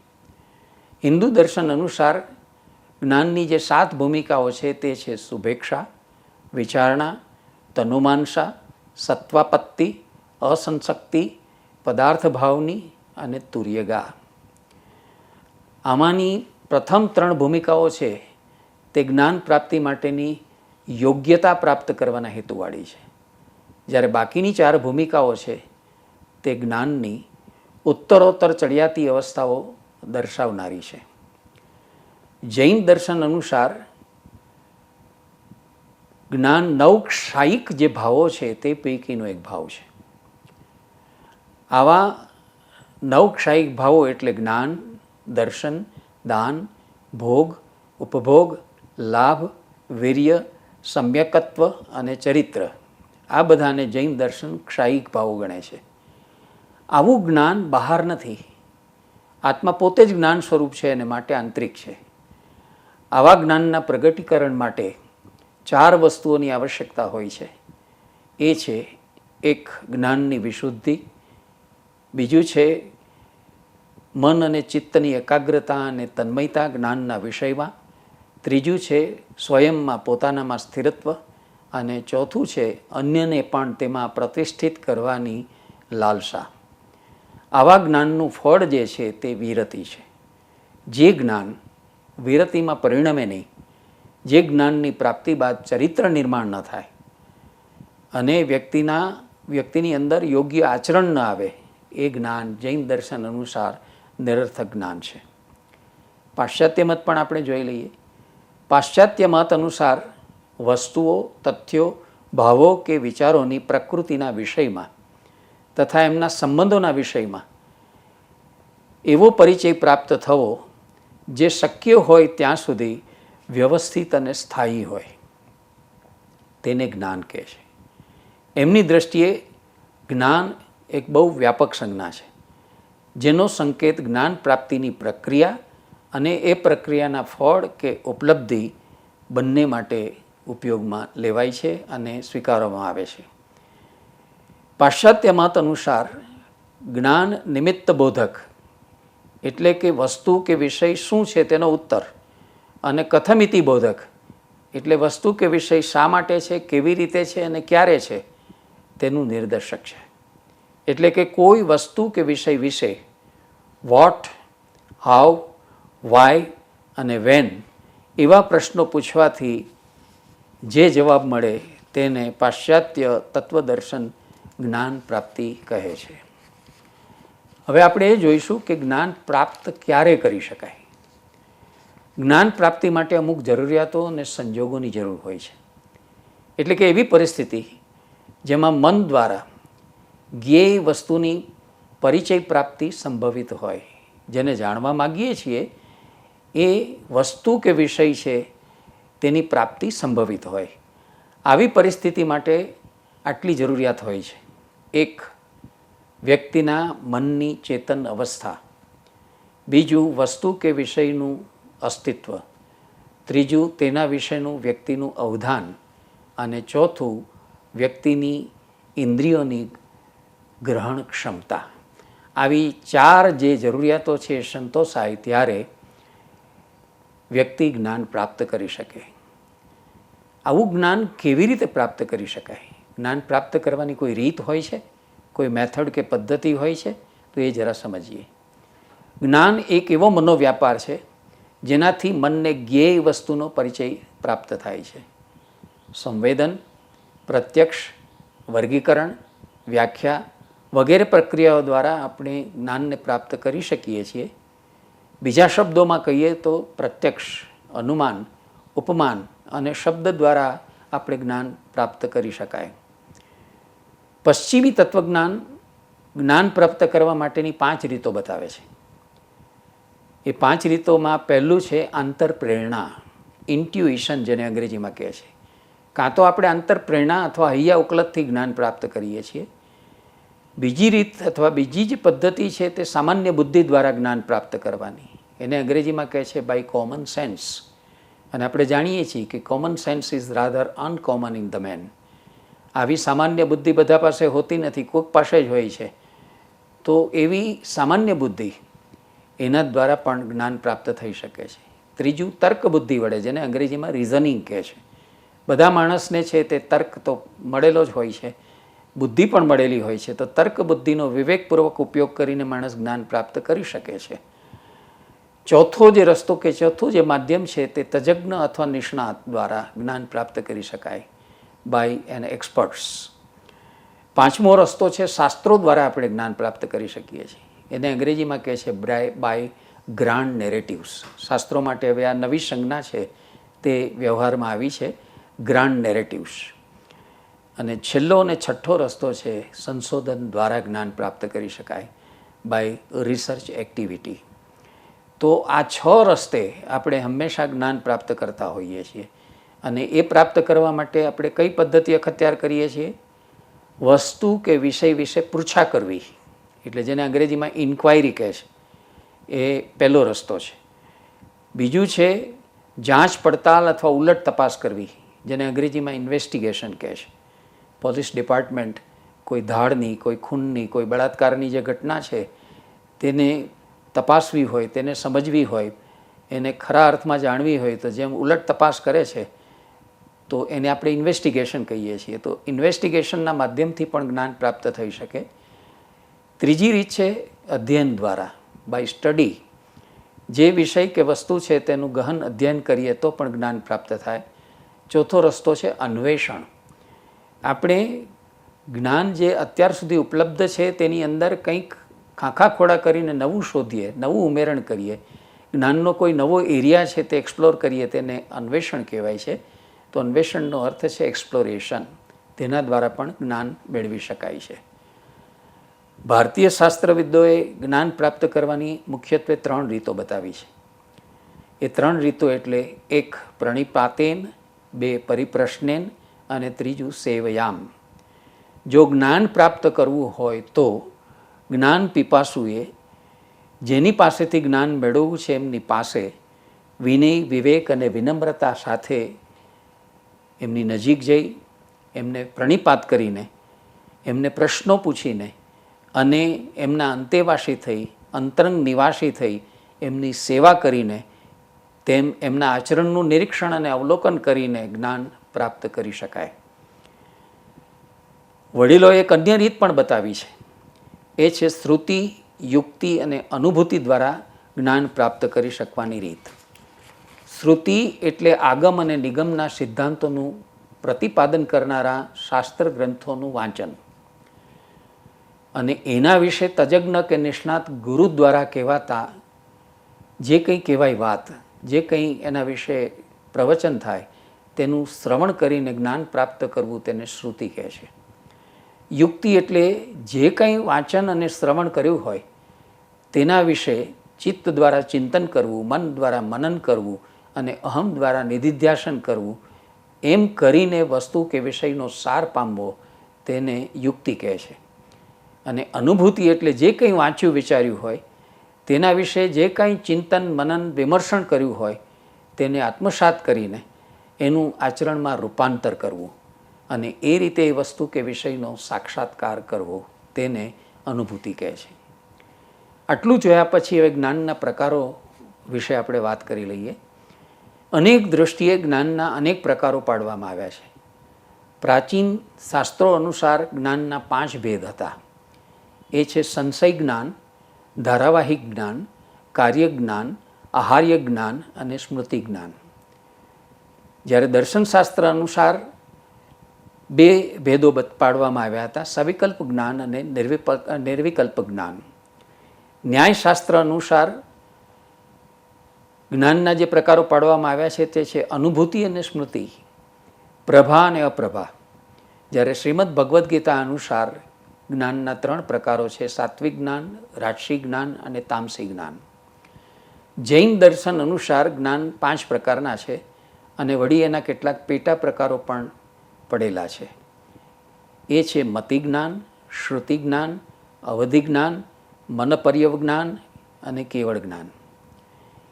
હિન્દુ દર્શન અનુસાર જ્ઞાનની જે 7 ભૂમિકાઓ છે તે છે શુભેચ્છા, વિચારણા, તનુમાનસા, સત્વાપત્તિ, અસંશક્તિ, પદાર્થ ભાવની અને તુર્યગા. આમાંની પ્રથમ 3 ભૂમિકાઓ છે તે જ્ઞાન પ્રાપ્તિ માટેની યોગ્યતા પ્રાપ્ત કરવાના હેતુવાળી છે, જ્યારે બાકીની 4 ભૂમિકાઓ છે તે જ્ઞાનની ઉત્તરોત્તર ચડિયાતી અવસ્થાઓ દર્શાવનારી છે. જૈન દર્શન અનુસાર જ્ઞાન 9 ક્ષાયિક જે ભાવો છે તે પૈકીનો એક ભાવ છે. આવા 9 ક્ષાયિક ભાવો એટલે જ્ઞાન, દર્શન, દાન, ભોગ, ઉપભોગ, લાભ, વીર્ય, સમ્યકત્વ અને ચરિત્ર, આ બધાને જૈન દર્શન ક્ષાયિક ભાવો ગણે છે. આવું જ્ઞાન બહાર નથી. આત્મા પોતે જ જ્ઞાન સ્વરૂપ છે અને માટે આંતરિક છે. આવા જ્ઞાનના પ્રગટીકરણ માટે 4 વસ્તુઓની આવશ્યકતા હોય છે. એ છે, એક જ્ઞાનની વિશુદ્ધિ, બીજું છે મન અને ચિત્તની એકાગ્રતા અને તન્મયતા જ્ઞાનના વિષયમાં, ત્રીજું છે સ્વયંમાં પોતાનામાં સ્થિરત્વ, અને ચોથું છે અન્યને પણ તેમાં પ્રતિષ્ઠિત કરવાની લાલસા. આવા જ્ઞાનનું ફળ જે છે તે વિરતિ છે. જે જ્ઞાન વિરતિમાં પરિણમે નહીં, જે જ્ઞાનની પ્રાપ્તિ બાદ ચરિત્ર નિર્માણ ન થાય અને વ્યક્તિની અંદર યોગ્ય આચરણ ન આવે, એ જ્ઞાન જૈન દર્શન અનુસાર નિરર્થક જ્ઞાન છે. પાશ્ચાત્ય મત પણ આપણે જોઈ લઈએ. પાશ્ચાત્ય મત અનુસાર વસ્તુઓ, તથ્યો, ભાવો કે વિચારોની પ્રકૃતિના વિષયમાં તથા એમના સંબંધોના વિષયમાં એવો પરિચય પ્રાપ્ત થવો જે શક્ય હોય ત્યાં સુધી વ્યવસ્થિત અને સ્થાયી હોય, તેને જ્ઞાન કહે છે. એમની દૃષ્ટિએ જ્ઞાન એક બહુ વ્યાપક સંજ્ઞા છે, જેનો સંકેત જ્ઞાન પ્રાપ્તિની પ્રક્રિયા અને એ પ્રક્રિયાના ફળ કે ઉપલબ્ધિ બંને માટે ઉપયોગમાં લેવાય છે અને સ્વીકારવામાં આવે છે. પાશ્ચાત્ય મત અનુસાર જ્ઞાન નિમિત્ત બોધક, એટલે કે વસ્તુ કે વિષય શું છે તેનો ઉત્તર, અને કથમિતિ બોધક, એટલે વસ્તુ કે વિષય શા માટે છે, કેવી રીતે છે અને ક્યારે છે તેનું નિર્દેશક છે. એટલે કે કોઈ વસ્તુ કે વિષય વિશે વોટ, હાઉ, વાય અને વેન એવા પ્રશ્નો પૂછવાથી જે જવાબ મળે તેને પાશ્ચાત્ય તત્વદર્શન જ્ઞાન પ્રાપ્તિ કહે છે. હવે આપણે એ જોઈશું કે જ્ઞાન પ્રાપ્ત ક્યારે કરી શકાય. જ્ઞાન પ્રાપ્તિ માટે અમુક જરૂરિયાતો અને સંજોગોની જરૂર હોય છે. એટલે કે એવી પરિસ્થિતિ જેમાં મન દ્વારા જ્ઞેય વસ્તુની પરિચય પ્રાપ્તિ સંભવિત હોય, જેને જાણવા માગીએ છીએ એ વસ્તુ કે વિષય છે તેની પ્રાપ્તિ સંભવિત હોય. આવી પરિસ્થિતિ માટે આટલી જરૂરિયાત હોય છે. એક, વ્યક્તિના મનની ચેતન અવસ્થા, બીજું વસ્તુ કે વિષયનું અસ્તિત્વ, ત્રીજું તેના વિશેનું વ્યક્તિનું અવધાન, અને ચોથું વ્યક્તિની ઇન્દ્રિયોની ગ્રહણ ક્ષમતા. આવી 4 જે જરૂરિયાતો છે એ સંતોષાય ત્યારે વ્યક્તિ જ્ઞાન પ્રાપ્ત કરી શકે. આવું જ્ઞાન કેવી રીતે પ્રાપ્ત કરી શકાય? જ્ઞાન પ્રાપ્ત કરવાની કોઈ રીત હોય છે, કોઈ મેથડ કે પદ્ધતિ હોય છે? તો એ જરા સમજીએ. જ્ઞાન એક એવો મનોવ્યાપાર છે જેનાથી મનને જ્ઞેય વસ્તુનો પરિચય પ્રાપ્ત થાય છે. સંવેદન, પ્રત્યક્ષ, વર્ગીકરણ, વ્યાખ્યા વગેરે પ્રક્રિયાઓ દ્વારા આપણે જ્ઞાનને પ્રાપ્ત કરી શકીએ છીએ. બીજા શબ્દોમાં કહીએ તો પ્રત્યક્ષ, અનુમાન, ઉપમાન અને શબ્દ દ્વારા આપણે જ્ઞાન પ્રાપ્ત કરી શકાય. પશ્ચિમી તત્વજ્ઞાન જ્ઞાન પ્રાપ્ત કરવા માટેની 5 રીતો બતાવે છે. એ 5 રીતોમાં પહેલું છે આંતરપ્રેરણા, ઇન્ટ્યુઇશન જેને અંગ્રેજીમાં કહે છે. કાં તો આપણે આંતરપ્રેરણા અથવા હૈયા ઉકલતથી જ્ઞાન પ્રાપ્ત કરીએ છીએ. બીજી રીત અથવા બીજી જે પદ્ધતિ છે તે સામાન્ય બુદ્ધિ દ્વારા જ્ઞાન પ્રાપ્ત કરવાની, એને અંગ્રેજીમાં કહે છે બાય કોમન સેન્સ. અને આપણે જાણીએ છીએ કે common sense is rather uncommon in the man. આવી સામાન્ય બુદ્ધિ બધા પાસે હોતી નથી, કોઈક પાસે જ હોય છે. તો એવી સામાન્ય બુદ્ધિ એના દ્વારા પણ જ્ઞાન પ્રાપ્ત થઈ શકે છે. ત્રીજું તર્ક બુદ્ધિ વડે, જેને અંગ્રેજીમાં રિઝનિંગ કહે છે. બધા માણસને છે તે તર્ક તો મળેલો જ હોય છે, બુદ્ધિ પણ મળેલી હોય છે. તો તર્ક બુદ્ધિનો વિવેકપૂર્વક ઉપયોગ કરીને માણસ જ્ઞાન પ્રાપ્ત કરી શકે છે. ચોથો જે રસ્તો કે ચોથું જે માધ્યમ છે તે તજજ્ઞ અથવા નિષ્ણાત દ્વારા જ્ઞાન પ્રાપ્ત કરી શકાય, બાય એન એક્સપર્ટ્સ. પાંચમો રસ્તો છે શાસ્ત્રો દ્વારા આપણે જ્ઞાન પ્રાપ્ત કરી શકીએ છીએ. એને અંગ્રેજીમાં કહે છે બાય ગ્રાન્ડ નેરેટિવ્સ. શાસ્ત્રો માટે હવે આ નવી સંજ્ઞા છે તે વ્યવહારમાં આવી છે, ગ્રાન્ડ નેરેટિવ્સ. અને છેલ્લો અને છઠ્ઠો રસ્તો છે સંશોધન દ્વારા જ્ઞાન પ્રાપ્ત કરી શકાય, બાય રિસર્ચ એક્ટિવિટી. તો આ 6 રસ્તે આપણે હંમેશા જ્ઞાન પ્રાપ્ત કરતા હોઈએ છીએ. અને એ પ્રાપ્ત કરવા માટે આપણે કઈ પદ્ધતિ અખત્યાર કરીએ છીએ? વસ્તુ કે વિષય વિશે પૃચ્છા કરવી, એટલે જેને અંગ્રેજીમાં ઇન્ક્વાયરી કહે છે, એ પહેલો રસ્તો છે. બીજું છે જાંચ પડતાલ અથવા ઉલટ તપાસ કરવી, જેને અંગ્રેજીમાં ઇન્વેસ્ટિગેશન કહે છે. પોલીસ ડિપાર્ટમેન્ટ કોઈ ધાડની, કોઈ ખૂનની, કોઈ બળાત્કારની જે ઘટના છે તેને તપાસવી હોય, તેને સમજવી હોય, એને ખરા અર્થમાં જાણવી હોય તો જેમ ઉલટ તપાસ કરે છે તો એને આપણે ઇન્વેસ્ટિગેશન કહીએ છીએ. તો ઇન્વેસ્ટિગેશનના માધ્યમથી પણ જ્ઞાન પ્રાપ્ત થઈ શકે. ત્રીજી રીત છે અધ્યયન દ્વારા, બાય સ્ટડી. જે વિષય કે વસ્તુ છે તેનું ગહન અધ્યયન કરીએ તો પણ જ્ઞાન પ્રાપ્ત થાય. ચોથો રસ્તો છે અન્વેષણ. આપણે જ્ઞાન જે અત્યાર સુધી ઉપલબ્ધ છે તેની અંદર કંઈક ખાંખા ખોડા કરીને નવું શોધીએ, નવું ઉમેરણ કરીએ, જ્ઞાનનો કોઈ નવો એરિયા છે તે એક્સપ્લોર કરીએ, તેને અન્વેષણ કહેવાય છે. તો અન્વેષણનો અર્થ છે એક્સપ્લોરેશન. તેના દ્વારા પણ જ્ઞાન મેળવી શકાય છે. ભારતીય શાસ્ત્રવિદોએ જ્ઞાન પ્રાપ્ત કરવાની મુખ્યત્વે 3 રીતો બતાવી છે. એ 3 રીતો એટલે 1 પ્રણિપાતેન, 2 પરિપ્રશ્નેન અને 3 સેવયામ. જો જ્ઞાન પ્રાપ્ત કરવું હોય તો જ્ઞાન પીપાસુએ જેની પાસેથી જ્ઞાન મેળવવું છે એમની પાસે વિનય, વિવેક અને વિનમ્રતા સાથે એમની નજીક જઈ એમને પ્રણિપાત કરીને, એમને પ્રશ્નો પૂછીને અને એમના અંતેવાસી થઈ, અંતરંગ નિવાસી થઈ એમની સેવા કરીને, તેમ એમના આચરણનું નિરીક્ષણ અને અવલોકન કરીને જ્ઞાન પ્રાપ્ત કરી શકાય. વડીલોએ એક અન્ય રીત પણ બતાવી છે. એ છે શ્રુતિ, યુક્તિ અને અનુભૂતિ દ્વારા જ્ઞાન પ્રાપ્ત કરી શકવાની રીત. શ્રુતિ એટલે આગમ અને નિગમના સિદ્ધાંતોનું પ્રતિપાદન કરનારા શાસ્ત્ર ગ્રંથોનું વાંચન અને એના વિશે તજજ્ઞ કે નિષ્ણાત ગુરુ દ્વારા કહેવાતા જે કંઈ કહેવાય વાત, જે કંઈ એના વિશે પ્રવચન થાય તેનું શ્રવણ કરીને જ્ઞાન પ્રાપ્ત કરવું તેને શ્રુતિ કહે છે. યુક્તિ એટલે જે કંઈ વાંચન અને શ્રવણ કર્યું હોય તેના વિશે ચિત્ત દ્વારા ચિંતન કરવું, મન દ્વારા મનન કરવું અને અહમ દ્વારા નિધિધ્યાસન કરવું, એમ કરીને વસ્તુ કે વિષયનો સાર પામવો તેને યુક્તિ કહે છે. અને અનુભૂતિ એટલે જે કંઈ વાંચ્યું વિચાર્યું હોય તેના વિશે જે કંઈ ચિંતન, મનન, વિમર્શણ કર્યું હોય તેને આત્મસાત કરીને એનું આચરણમાં રૂપાંતર કરવું અને એ રીતે એ વસ્તુ કે વિષયનો સાક્ષાત્કાર કરવો તેને અનુભૂતિ કહે છે. આટલું જોયા પછી હવે જ્ઞાનના પ્રકારો વિશે આપણે વાત કરી લઈએ. અનેક દૃષ્ટિએ જ્ઞાનના અનેક પ્રકારો પાડવામાં આવ્યા છે. પ્રાચીન શાસ્ત્રો અનુસાર જ્ઞાનના 5 ભેદ હતા. એ છે સંશય જ્ઞાન, ધારાવાહિક જ્ઞાન, કાર્ય જ્ઞાન, આહાર્ય જ્ઞાન અને સ્મૃતિ જ્ઞાન. જ્યારે દર્શનશાસ્ત્ર અનુસાર 2 ભેદો પાડવામાં આવ્યા હતા, સવિકલ્પ જ્ઞાન અને નિર્વિકલ્પ જ્ઞાન. ન્યાયશાસ્ત્ર અનુસાર જ્ઞાનના જે પ્રકારો પાડવામાં આવ્યા છે તે છે અનુભૂતિ અને સ્મૃતિ, પ્રભા અને અપ્રભા. જ્યારે શ્રીમદ ભગવદ્ ગીતા અનુસાર જ્ઞાનના 3 પ્રકારો છે, સાત્વિક જ્ઞાન, રાજસી જ્ઞાન અને તામસી જ્ઞાન. જૈન દર્શન અનુસાર જ્ઞાન 5 પ્રકારના છે અને વળી એના કેટલાક પેટા પ્રકારો પણ પડેલા છે. એ છે મતિ જ્ઞાન, શ્રુતિ જ્ઞાન, અવધિ જ્ઞાન, મનપર્યવ જ્ઞાન અને કેવળ જ્ઞાન.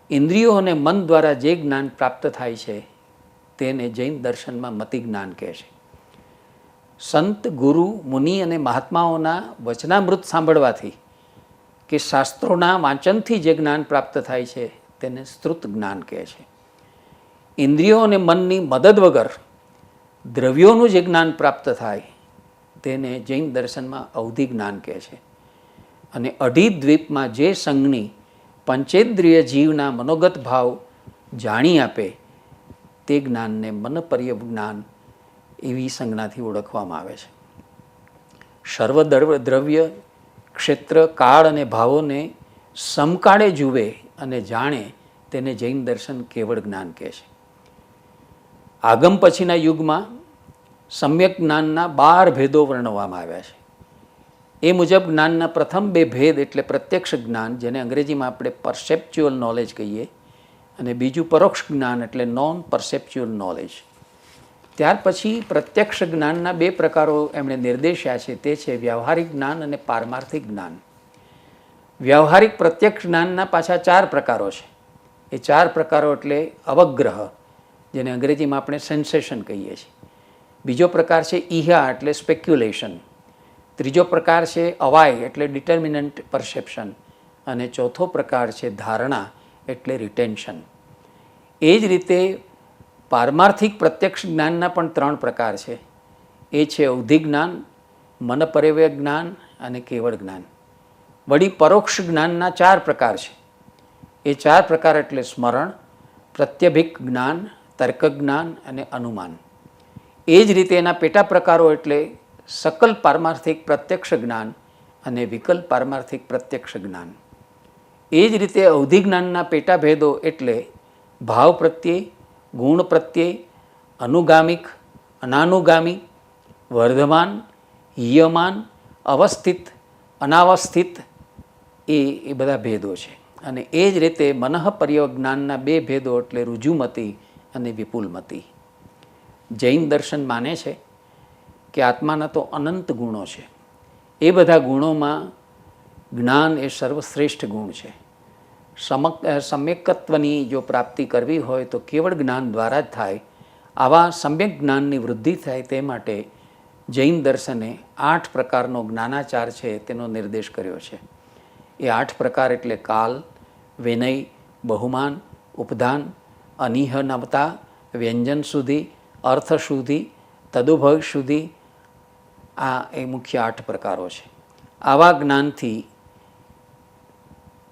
ઇન્દ્રિયો અને મન દ્વારા જે જ્ઞાન પ્રાપ્ત થાય છે તેને જૈન દર્શનમાં મતિ જ્ઞાન કહે છે. સંત, ગુરુ, મુનિ અને મહાત્માઓના વચનામૃત સાંભળવાથી કે શાસ્ત્રોના વાંચનથી જે જ્ઞાન પ્રાપ્ત થાય છે તેને સ્તુત જ્ઞાન કહે છે. ઇન્દ્રિયો અને મનની મદદ વગર દ્રવ્યોનું જે જ્ઞાન પ્રાપ્ત થાય તેને જૈન દર્શનમાં અવધિ જ્ઞાન કહે છે. અને અઢી દ્વીપમાં જે સંજ્ઞી પંચેન્દ્રિય જીવના મનોગત ભાવ જાણી આપે તે જ્ઞાનને મનપર્યવ જ્ઞાન એવી સંજ્ઞાથી ઓળખવામાં આવે છે. સર્વ દ્રવ્ય, ક્ષેત્ર, કાળ અને ભાવોને સમકાળે જુએ અને જાણે તેને જૈન દર્શન કેવળ જ્ઞાન કહે છે. આગમ પછીના યુગમાં સમ્યક જ્ઞાનના 12 ભેદો વર્ણવવામાં આવ્યા છે. એ મુજબ જ્ઞાનના પ્રથમ 2 ભેદ એટલે પ્રત્યક્ષ જ્ઞાન, જેને અંગ્રેજીમાં આપણે પરસેપ્ચ્યુઅલ નોલેજ કહીએ, અને બીજું પરોક્ષ જ્ઞાન એટલે નોન પરસેપ્ચ્યુઅલ નોલેજ. ત્યાર પછી પ્રત્યક્ષ જ્ઞાનના 2 પ્રકારો એમણે નિર્દેશ્યા છે. તે છે વ્યવહારિક જ્ઞાન અને પારમાર્થિક જ્ઞાન. વ્યવહારિક પ્રત્યક્ષ જ્ઞાનના પાછા 4 પ્રકારો છે. એ 4 પ્રકારો એટલે અવગ્રહ, જેને અંગ્રેજીમાં આપણે સેન્સેશન કહીએ છીએ. બીજો પ્રકાર છે ઇહા એટલે સ્પેક્યુલેશન. ત્રીજો પ્રકાર છે અવાય એટલે ડિટર્મિનન્ટ પરસેપ્શન. અને ચોથો પ્રકાર છે ધારણા એટલે રિટેન્શન. એ જ રીતે પારમાર્થિક પ્રત્યક્ષ જ્ઞાનના પણ 3 પ્રકાર છે. એ છે અવધિ જ્ઞાન, મનપર્યવ્ય જ્ઞાન અને કેવળ જ્ઞાન. વળી પરોક્ષ જ્ઞાનના 4 પ્રકાર છે. એ 4 પ્રકાર એટલે સ્મરણ, પ્રત્યભિક જ્ઞાન, તર્ક જ્ઞાન અને અનુમાન. એ જ રીતે એના પેટા પ્રકારો એટલે સકલ પારમાર્થિક પ્રત્યક્ષ જ્ઞાન અને વિકલ્પ પારમાર્થિક પ્રત્યક્ષ જ્ઞાન. એ જ રીતે અવધિ જ્ઞાનના પેટા ભેદો એટલે ભાવ પ્રત્યે, ગુણ પ્રત્યે, અનુગામિક, અનાનુગામી, વર્ધમાન, હીયમાન, અવસ્થિત, અનાવસ્થિત, એ બધા ભેદો છે. અને એ જ રીતે મનઃપર્યજ્ઞાનના 2 ભેદો એટલે રુજુમતી અને વિપુલમતી. જૈન દર્શન માને છે કે આત્માના તો અનંત ગુણો છે. એ બધા ગુણોમાં જ્ઞાન એ સર્વશ્રેષ્ઠ ગુણ છે. સમ્યકત્વની જો પ્રાપ્તિ કરવી હોય તો કેવળ જ્ઞાન દ્વારા જ થાય. આવા સમ્યક જ્ઞાનની વૃદ્ધિ થાય તે માટે જૈન દર્શને 8 પ્રકારનો જ્ઞાનાચાર છે તેનો નિર્દેશ કર્યો છે. એ 8 પ્રકાર એટલે કાલ, વિનય, બહુમાન, ઉપધાન, અનિહનવતા, વ્યંજન સુધી, અર્થ સુધી, તદુભય સુધી, આ એ મુખ્ય 8 પ્રકારો છે. આવા જ્ઞાનથી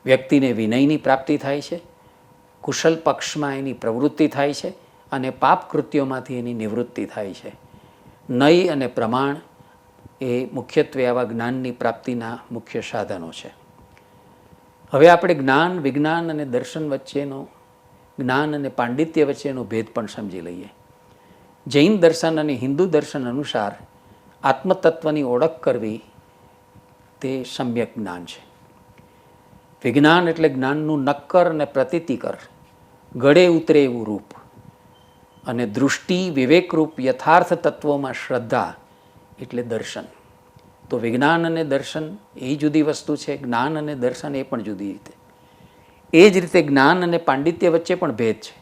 વ્યક્તિને વિનયની પ્રાપ્તિ થાય છે, કુશલ પક્ષમાં એની પ્રવૃત્તિ થાય છે અને પાપ કૃત્યોમાંથી એની નિવૃત્તિ થાય છે. નય અને પ્રમાણ એ મુખ્યત્વે આવા જ્ઞાનની પ્રાપ્તિના મુખ્ય સાધનો છે. હવે આપણે જ્ઞાન, વિજ્ઞાન અને દર્શન વચ્ચેનો, જ્ઞાન અને પાંડિત્ય વચ્ચેનો ભેદ પણ સમજી લઈએ. જૈન દર્શન અને હિન્દુ દર્શન અનુસાર આત્મતત્વની ઓળખ કરવી તે સમ્યક જ્ઞાન છે. વિજ્ઞાન એટલે જ્ઞાનનું નક્કર અને પ્રતીતિકર, ગળે ઉતરે એવું રૂપ, અને દૃષ્ટિ, વિવેકરૂપ યથાર્થ તત્વોમાં શ્રદ્ધા એટલે દર્શન. તો વિજ્ઞાન અને દર્શન એ જુદી વસ્તુ છે, જ્ઞાન અને દર્શન એ પણ જુદી રીતે. એ જ રીતે જ્ઞાન અને પાંડિત્ય વચ્ચે પણ ભેદ છે.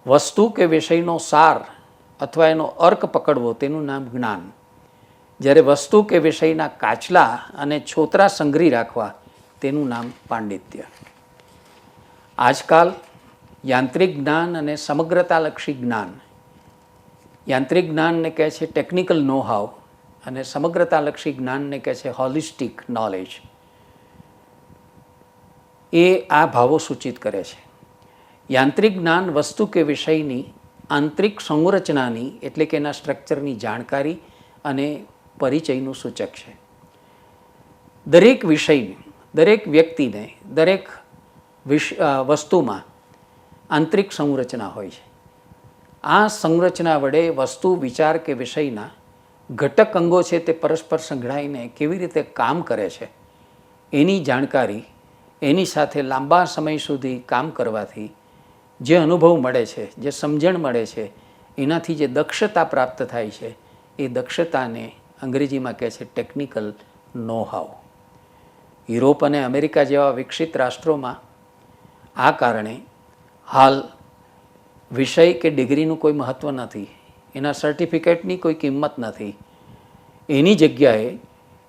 વસ્તુ કે વિષયનો સાર અથવા એનો અર્ક પકડવો તેનું નામ જ્ઞાન, જ્યારે વસ્તુ કે વિષયના કાચલા અને છોતરા સંગ્રહી રાખવા તેનું નામ પાંડિત્ય. આજકાલ યાંત્રિક જ્ઞાન અને સમગ્રતાલક્ષી જ્ઞાન, યાંત્રિક જ્ઞાનને કહે છે ટેકનિકલ નો હાવ અને સમગ્રતાલક્ષી જ્ઞાનને કહે છે હોલિસ્ટિક નોલેજ. એ આ ભાવો સૂચિત કરે છે. યાંત્રિક જ્ઞાન વસ્તુ કે વિષયની આંતરિક સંરચનાની એટલે કે એના સ્ટ્રક્ચરની જાણકારી અને પરિચયનું સૂચક છે. દરેક વિષયને, દરેક વ્યક્તિને, દરેક વસ્તુમાં આંતરિક સંરચના હોય છે. આ સંરચના વડે વસ્તુ, વિચાર કે વિષયના ઘટક અંગો છે તે પરસ્પર સંકળાઈને કેવી રીતે કામ કરે છે એની જાણકારી, એની સાથે લાંબા સમય સુધી કામ કરવાથી જે અનુભવ મળે છે, જે સમજણ મળે છે, એનાથી જે દક્ષતા પ્રાપ્ત થાય છે એ દક્ષતાને અંગ્રેજીમાં કહે છે ટેકનિકલ નો હાવ. યુરોપ અને અમેરિકા જેવા વિકસિત રાષ્ટ્રોમાં આ કારણે હાલ વિષય કે ડિગ્રીનું કોઈ મહત્ત્વ નથી, એના સર્ટિફિકેટની કોઈ કિંમત નથી. એની જગ્યાએ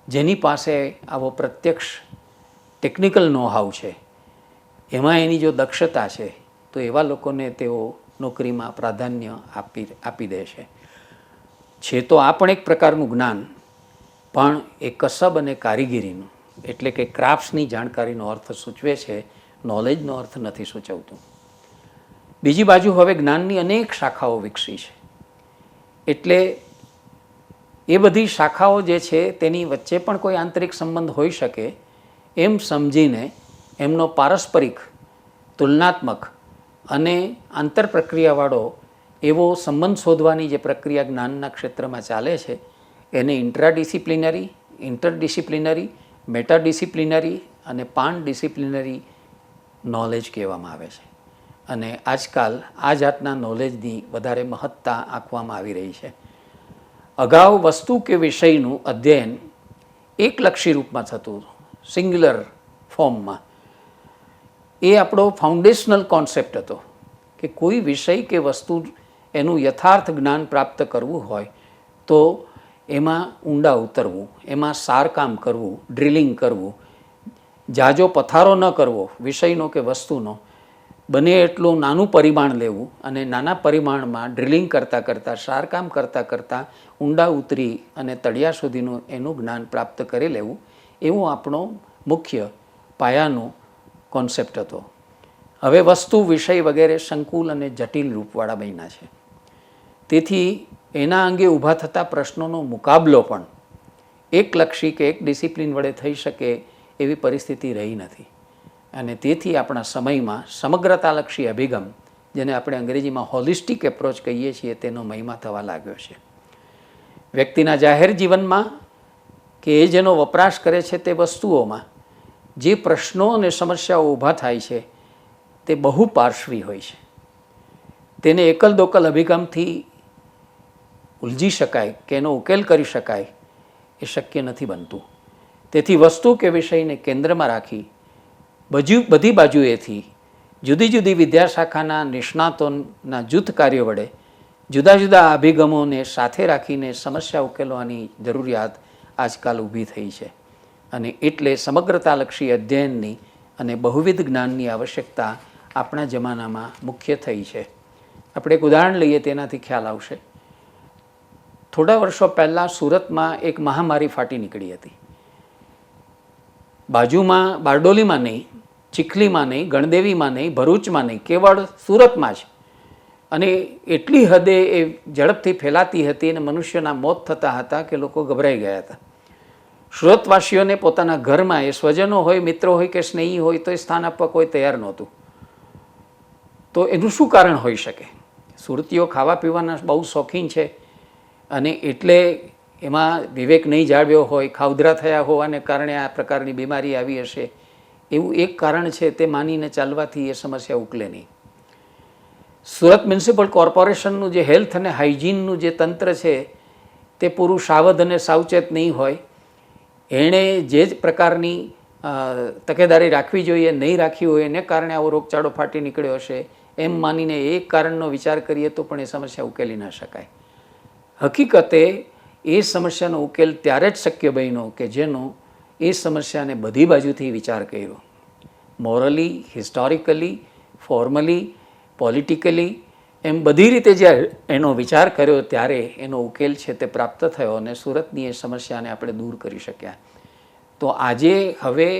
જેની પાસે આવો પ્રત્યક્ષ ટેકનિકલ નો હાવ છે, એમાં એની જો દક્ષતા છે તો એવા લોકોને તેઓ નોકરીમાં પ્રાધાન્ય આપી દે છે. તો આ પણ એક પ્રકારનું જ્ઞાન, પણ એ કસબ અને કારીગીરીનું એટલે કે ક્રાફ્ટ્સની જાણકારીનો અર્થ સૂચવે છે, નોલેજનો અર્થ નથી સૂચવતું. બીજી બાજુ હવે જ્ઞાનની અનેક શાખાઓ વિકસી છે, એટલે એ બધી શાખાઓ જે છે તેની વચ્ચે પણ કોઈ આંતરિક સંબંધ હોઈ શકે એમ સમજીને એમનો પારસ્પરિક, તુલનાત્મક અને આંતરપ્રક્રિયાવાળો એવો સંબંધ શોધવાની જે પ્રક્રિયા જ્ઞાનના ક્ષેત્રમાં ચાલે છે એને ઇન્ટ્રાડિસિપ્લિનરી, ઇન્ટરડિસિપ્લિનરી, મેટાડિસિપ્લિનરી અને પાન ડિસિપ્લિનરી નોલેજ કહેવામાં આવે છે. અને આજકાલ આ જાતના નોલેજની વધારે મહત્તા આપવામાં આવી રહી છે. અગાઉ વસ્તુ કે વિષયનું અધ્યયન એકલક્ષી રૂપમાં થતું, સિંગ્યુલર ફોર્મમાં. એ આપણો ફાઉન્ડેશનલ કોન્સેપ્ટ હતો કે કોઈ વિષય કે વસ્તુ એનું યથાર્થ જ્ઞાન પ્રાપ્ત કરવું હોય તો એમાં ઊંડા ઉતરવું, એમાં સારકામ કરવું, ડ્રિલિંગ કરવું, જાજો પથારો ન કરવો વિષયનો કે વસ્તુનો, બને એટલું નાનું પરિમાણ લેવું અને નાના પરિમાણમાં ડ્રિલિંગ કરતાં કરતાં, સારકામ કરતાં કરતાં ઊંડા ઉતરી અને તળિયા સુધીનું એનું જ્ઞાન પ્રાપ્ત કરી લેવું, એવું આપણો મુખ્ય પાયાનો કોન્સેપ્ટ હતો. હવે વસ્તુ, વિષય વગેરે સંકુલ અને જટિલ રૂપવાળા બન્યા છે. તેથી એના અંગે ઊભા થતા પ્રશ્નોનો મુકાબલો પણ એકલક્ષી કે એક ડિસિપ્લિન વડે થઈ શકે એવી પરિસ્થિતિ રહી નથી. અને તેથી આપણા સમયમાં સમગ્રતાલક્ષી અભિગમ, જેને આપણે અંગ્રેજીમાં હોલિસ્ટિક એપ્રોચ કહીએ છીએ, તેનો મહિમા થવા લાગ્યો છે. વ્યક્તિના જાહેર જીવનમાં કે એ જેનો વપરાશ કરે છે તે વસ્તુઓમાં જે પ્રશ્નો અને સમસ્યાઓ ઊભા થાય છે તે બહુપાર્શ્વી હોય છે. તેને એકલ દોકલ અભિગમથી ઉલઝી શકાય કે એનો ઉકેલ કરી શકાય એ શક્ય નથી બનતું. તેથી વસ્તુ કે વિષયને કેન્દ્રમાં રાખી બધી બાજુએથી જુદી જુદી વિદ્યાશાખાના નિષ્ણાતોના જૂથ કાર્ય વડે જુદા જુદા અભિગમોને સાથે રાખીને સમસ્યા ઉકેલવાની જરૂરિયાત આજકાલ ઊભી થઈ છે. અને એટલે સમગ્રતાલક્ષી અધ્યયનની અને બહુવિધ જ્ઞાનની આવશ્યકતા આપણા જમાનામાં મુખ્ય થઈ છે. આપણે એક ઉદાહરણ લઈએ, તેનાથી ખ્યાલ આવશે. થોડા વર્ષો પહેલાં સુરતમાં એક મહામારી ફાટી નીકળી હતી. બાજુમાં બારડોલીમાં નહીં, ચીખલીમાં નહીં, ગણદેવીમાં નહીં, ભરૂચમાં નહીં, કેવળ સુરતમાં જ. અને એટલી હદે એ ઝડપથી ફેલાતી હતી અને મનુષ્યના મોત થતા હતા કે લોકો ગભરાઈ ગયા હતા. સુરતવાસીઓને પોતાના ઘરમાં, એ સ્વજનો હોય, મિત્રો હોય કે સ્નેહી હોય, તો એ સ્થાન આપવા કોઈ તૈયાર નહોતું. તો એનું શું કારણ હોઈ શકે? સુરતીઓ ખાવા પીવાના બહુ શોખીન છે અને એટલે એમાં વિવેક નહીં જાળવ્યો હોય, ખાવધરા થયા હોવાને કારણે આ પ્રકારની બીમારી આવી હશે, એવું એક કારણ છે. તે માનીને ચાલવાથી એ સમસ્યા ઉકલે નહીં. સુરત મ્યુનિસિપલ કોર્પોરેશનનું જે હેલ્થ અને હાઇજીનનું જે તંત્ર છે તે પૂરું સાવધ અને સાવચેત નહીં હોય. એણે જે જ પ્રકારની તકેદારી રાખવી જોઈએ નહીં રાખી હોય, એને કારણે આવો રોગચાળો ફાટી નીકળ્યો હશે એમ માનીને એક કારણનો વિચાર કરીએ તો પણ એ સમસ્યા ઉકેલી ન શકાય. હકીકતે એ સમસ્યાનો ઉકેલ ત્યારે જ શક્ય બન્યો કે જેનો એ સમસ્યાને બધી બાજુથી વિચાર કર્યો. મોરલી, હિસ્ટોરિકલી, ફોર્મલી, પોલિટિકલી, એમ બધી રીતે જે એનો વિચાર કર્યો ત્યારે એનો ઉકેલ છે તે પ્રાપ્ત થયો અને સુરતની એ સમસ્યાને આપણે દૂર કરી શક્યા. તો આજે હવે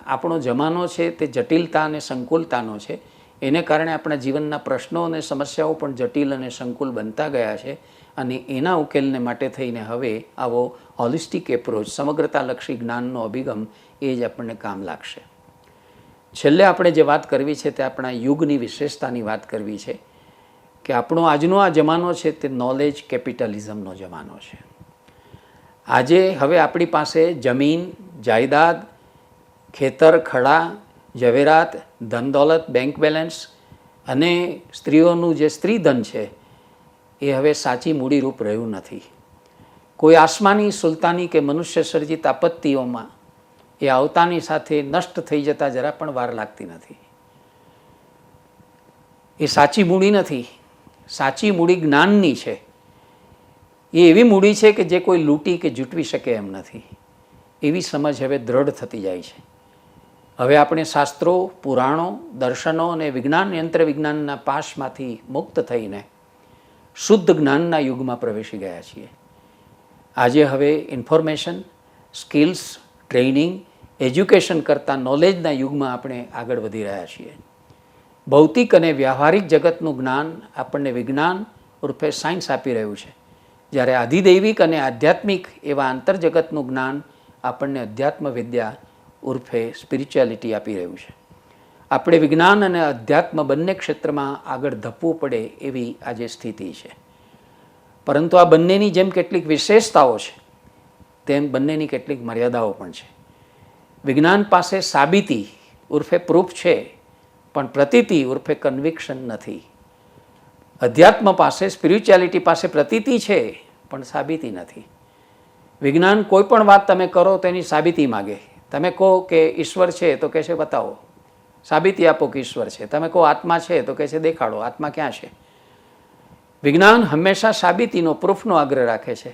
આપણો જમાનો છે તે જટિલતા અને સંકુલતાનો છે. એને કારણે આપણા જીવનના પ્રશ્નો અને સમસ્યાઓ પણ જટિલ અને સંકુલ બનતા ગયા છે. અને એના ઉકેલને માટે થઈને હવે આવો હોલિસ્ટિક એપ્રોચ, સમગ્રતાલક્ષી જ્ઞાનનો અભિગમ એ જ આપણને કામ લાગશે. છેલ્લે આપણે જે વાત કરવી છે તે આપણા યુગની વિશેષતાની વાત કરવી છે કે આપણો આજનો આ જમાનો છે તે નોલેજ કેપિટલિઝમનો જમાનો છે. આજે હવે આપણી પાસે જમીન, જાયદાદ, ખેતર, ખડા, ઝવેરાત, ધન દોલત, બેંક બેલેન્સ અને સ્ત્રીઓનું જે સ્ત્રીધન છે એ હવે સાચી મૂડીરૂપ રહ્યું નથી. કોઈ આસમાની, સુલતાની કે મનુષ્ય સર્જિત આપત્તિઓમાં એ આવતાની સાથે નષ્ટ થઈ જતાં જરા પણ વાર લાગતી નથી. એ સાચી મૂડી નથી. સાચી મૂડી જ્ઞાનની છે. એ એવી મૂડી છે કે જે કોઈ લૂંટી કે જૂટવી શકે એમ નથી. એવી સમજ હવે દ્રઢ થતી જાય છે. હવે આપણે શાસ્ત્રો, પુરાણો, દર્શનો અને વિજ્ઞાન, યંત્ર વિજ્ઞાનના પાશમાંથી મુક્ત થઈને શુદ્ધ જ્ઞાનના યુગમાં પ્રવેશી ગયા છીએ. આજે હવે ઇન્ફોર્મેશન, સ્કિલ્સ, ટ્રેનિંગ, એજ્યુકેશન કરતાં નોલેજના યુગમાં આપણે આગળ વધી રહ્યા છીએ. ભૌતિક અને વ્યવહારિક જગતનું જ્ઞાન આપણને વિજ્ઞાન ઉર્ફે સાયન્સ આપી રહ્યું છે, જ્યારે આધિદૈવિક અને આધ્યાત્મિક એવા આંતરજગતનું જ્ઞાન આપણને અધ્યાત્મ વિદ્યા ઉર્ફે સ્પિરિચ્યુઆલિટી આપી રહ્યું છે. આપણે વિજ્ઞાન અને અધ્યાત્મ બંને ક્ષેત્રમાં આગળ ધપવું પડે એવી આજે સ્થિતિ છે. પરંતુ આ બંનેની જેમ કેટલીક વિશેષતાઓ છે તેમ બંનેની કેટલીક મર્યાદાઓ પણ છે. વિજ્ઞાન પાસે સાબિતી ઉર્ફે પ્રૂફ છે પણ પ્રતીતિ ઉર્ફે કન્વિક્શન નથી. અધ્યાત્મ પાસે, સ્પિરિચ્યુઆલિટી પાસે પ્રતીતિ છે પણ સાબિતી નથી. વિજ્ઞાન કોઈ પણ વાત તમે કરો તેની સાબિતી માગે, તમે કહો કે ઈશ્વર છે તો કહે છે બતાવો, સાબિતી આપો કે ઈશ્વર છે. તમે કહો આત્મા છે તો કહે છે દેખાડો, આત્મા ક્યાં છે. વિજ્ઞાન હંમેશા સાબિતીનો, પ્રૂફનો આગ્રહ રાખે છે.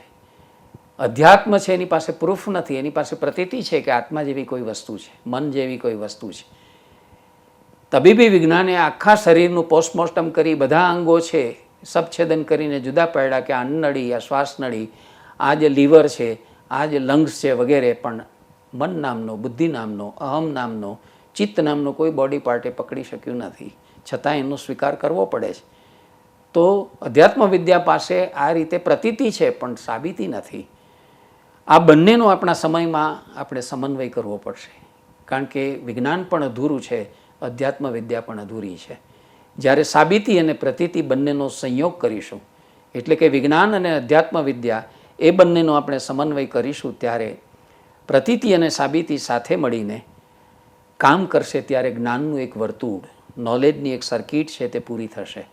અધ્યાત્મ છે એની પાસે પ્રૂફ નથી, એની પાસે પ્રતીતિ છે કે આત્મા જેવી કોઈ વસ્તુ છે, મન જેવી કોઈ વસ્તુ છે. તબીબી વિજ્ઞાને આખા શરીરનું પોસ્ટમોર્ટમ કરી બધા અંગો છે સબછેદન કરીને જુદા પાડ્યા કે આ અન્નનળી, આ શ્વાસનળી, આ જે લીવર છે, આ જે લંગ્સ છે વગેરે, પણ મન નામનો, બુદ્ધિ નામનો, અહમ નામનો, ચિત્ત નામનો કોઈ બોડી પાર્ટે પકડી શક્યું નથી, છતાં એનો સ્વીકાર કરવો પડે છે. તો અધ્યાત્મ વિદ્યા પાસે આ રીતે પ્રતીતિ છે પણ સાબિતી નથી. આ બંનેનો આપણા સમયમાં આપણે સમન્વય કરવો પડશે, કારણ કે વિજ્ઞાન પણ અધૂરું છે, અધ્યાત્મ વિદ્યા પણ અધૂરી છે. જ્યારે સાબિતી અને પ્રતીતિ બંનેનો સંયોગ કરીશું, એટલે કે વિજ્ઞાન અને અધ્યાત્મ વિદ્યા એ બંનેનો આપણે સમન્વય કરીશું, ત્યારે પ્રતીતિ અને સાબિતી સાથે મળીને કામ કરશે, ત્યારે જ્ઞાનનું એક વર્તુળ, નોલેજની એક સર્કિટ છે તે પૂરી થશે.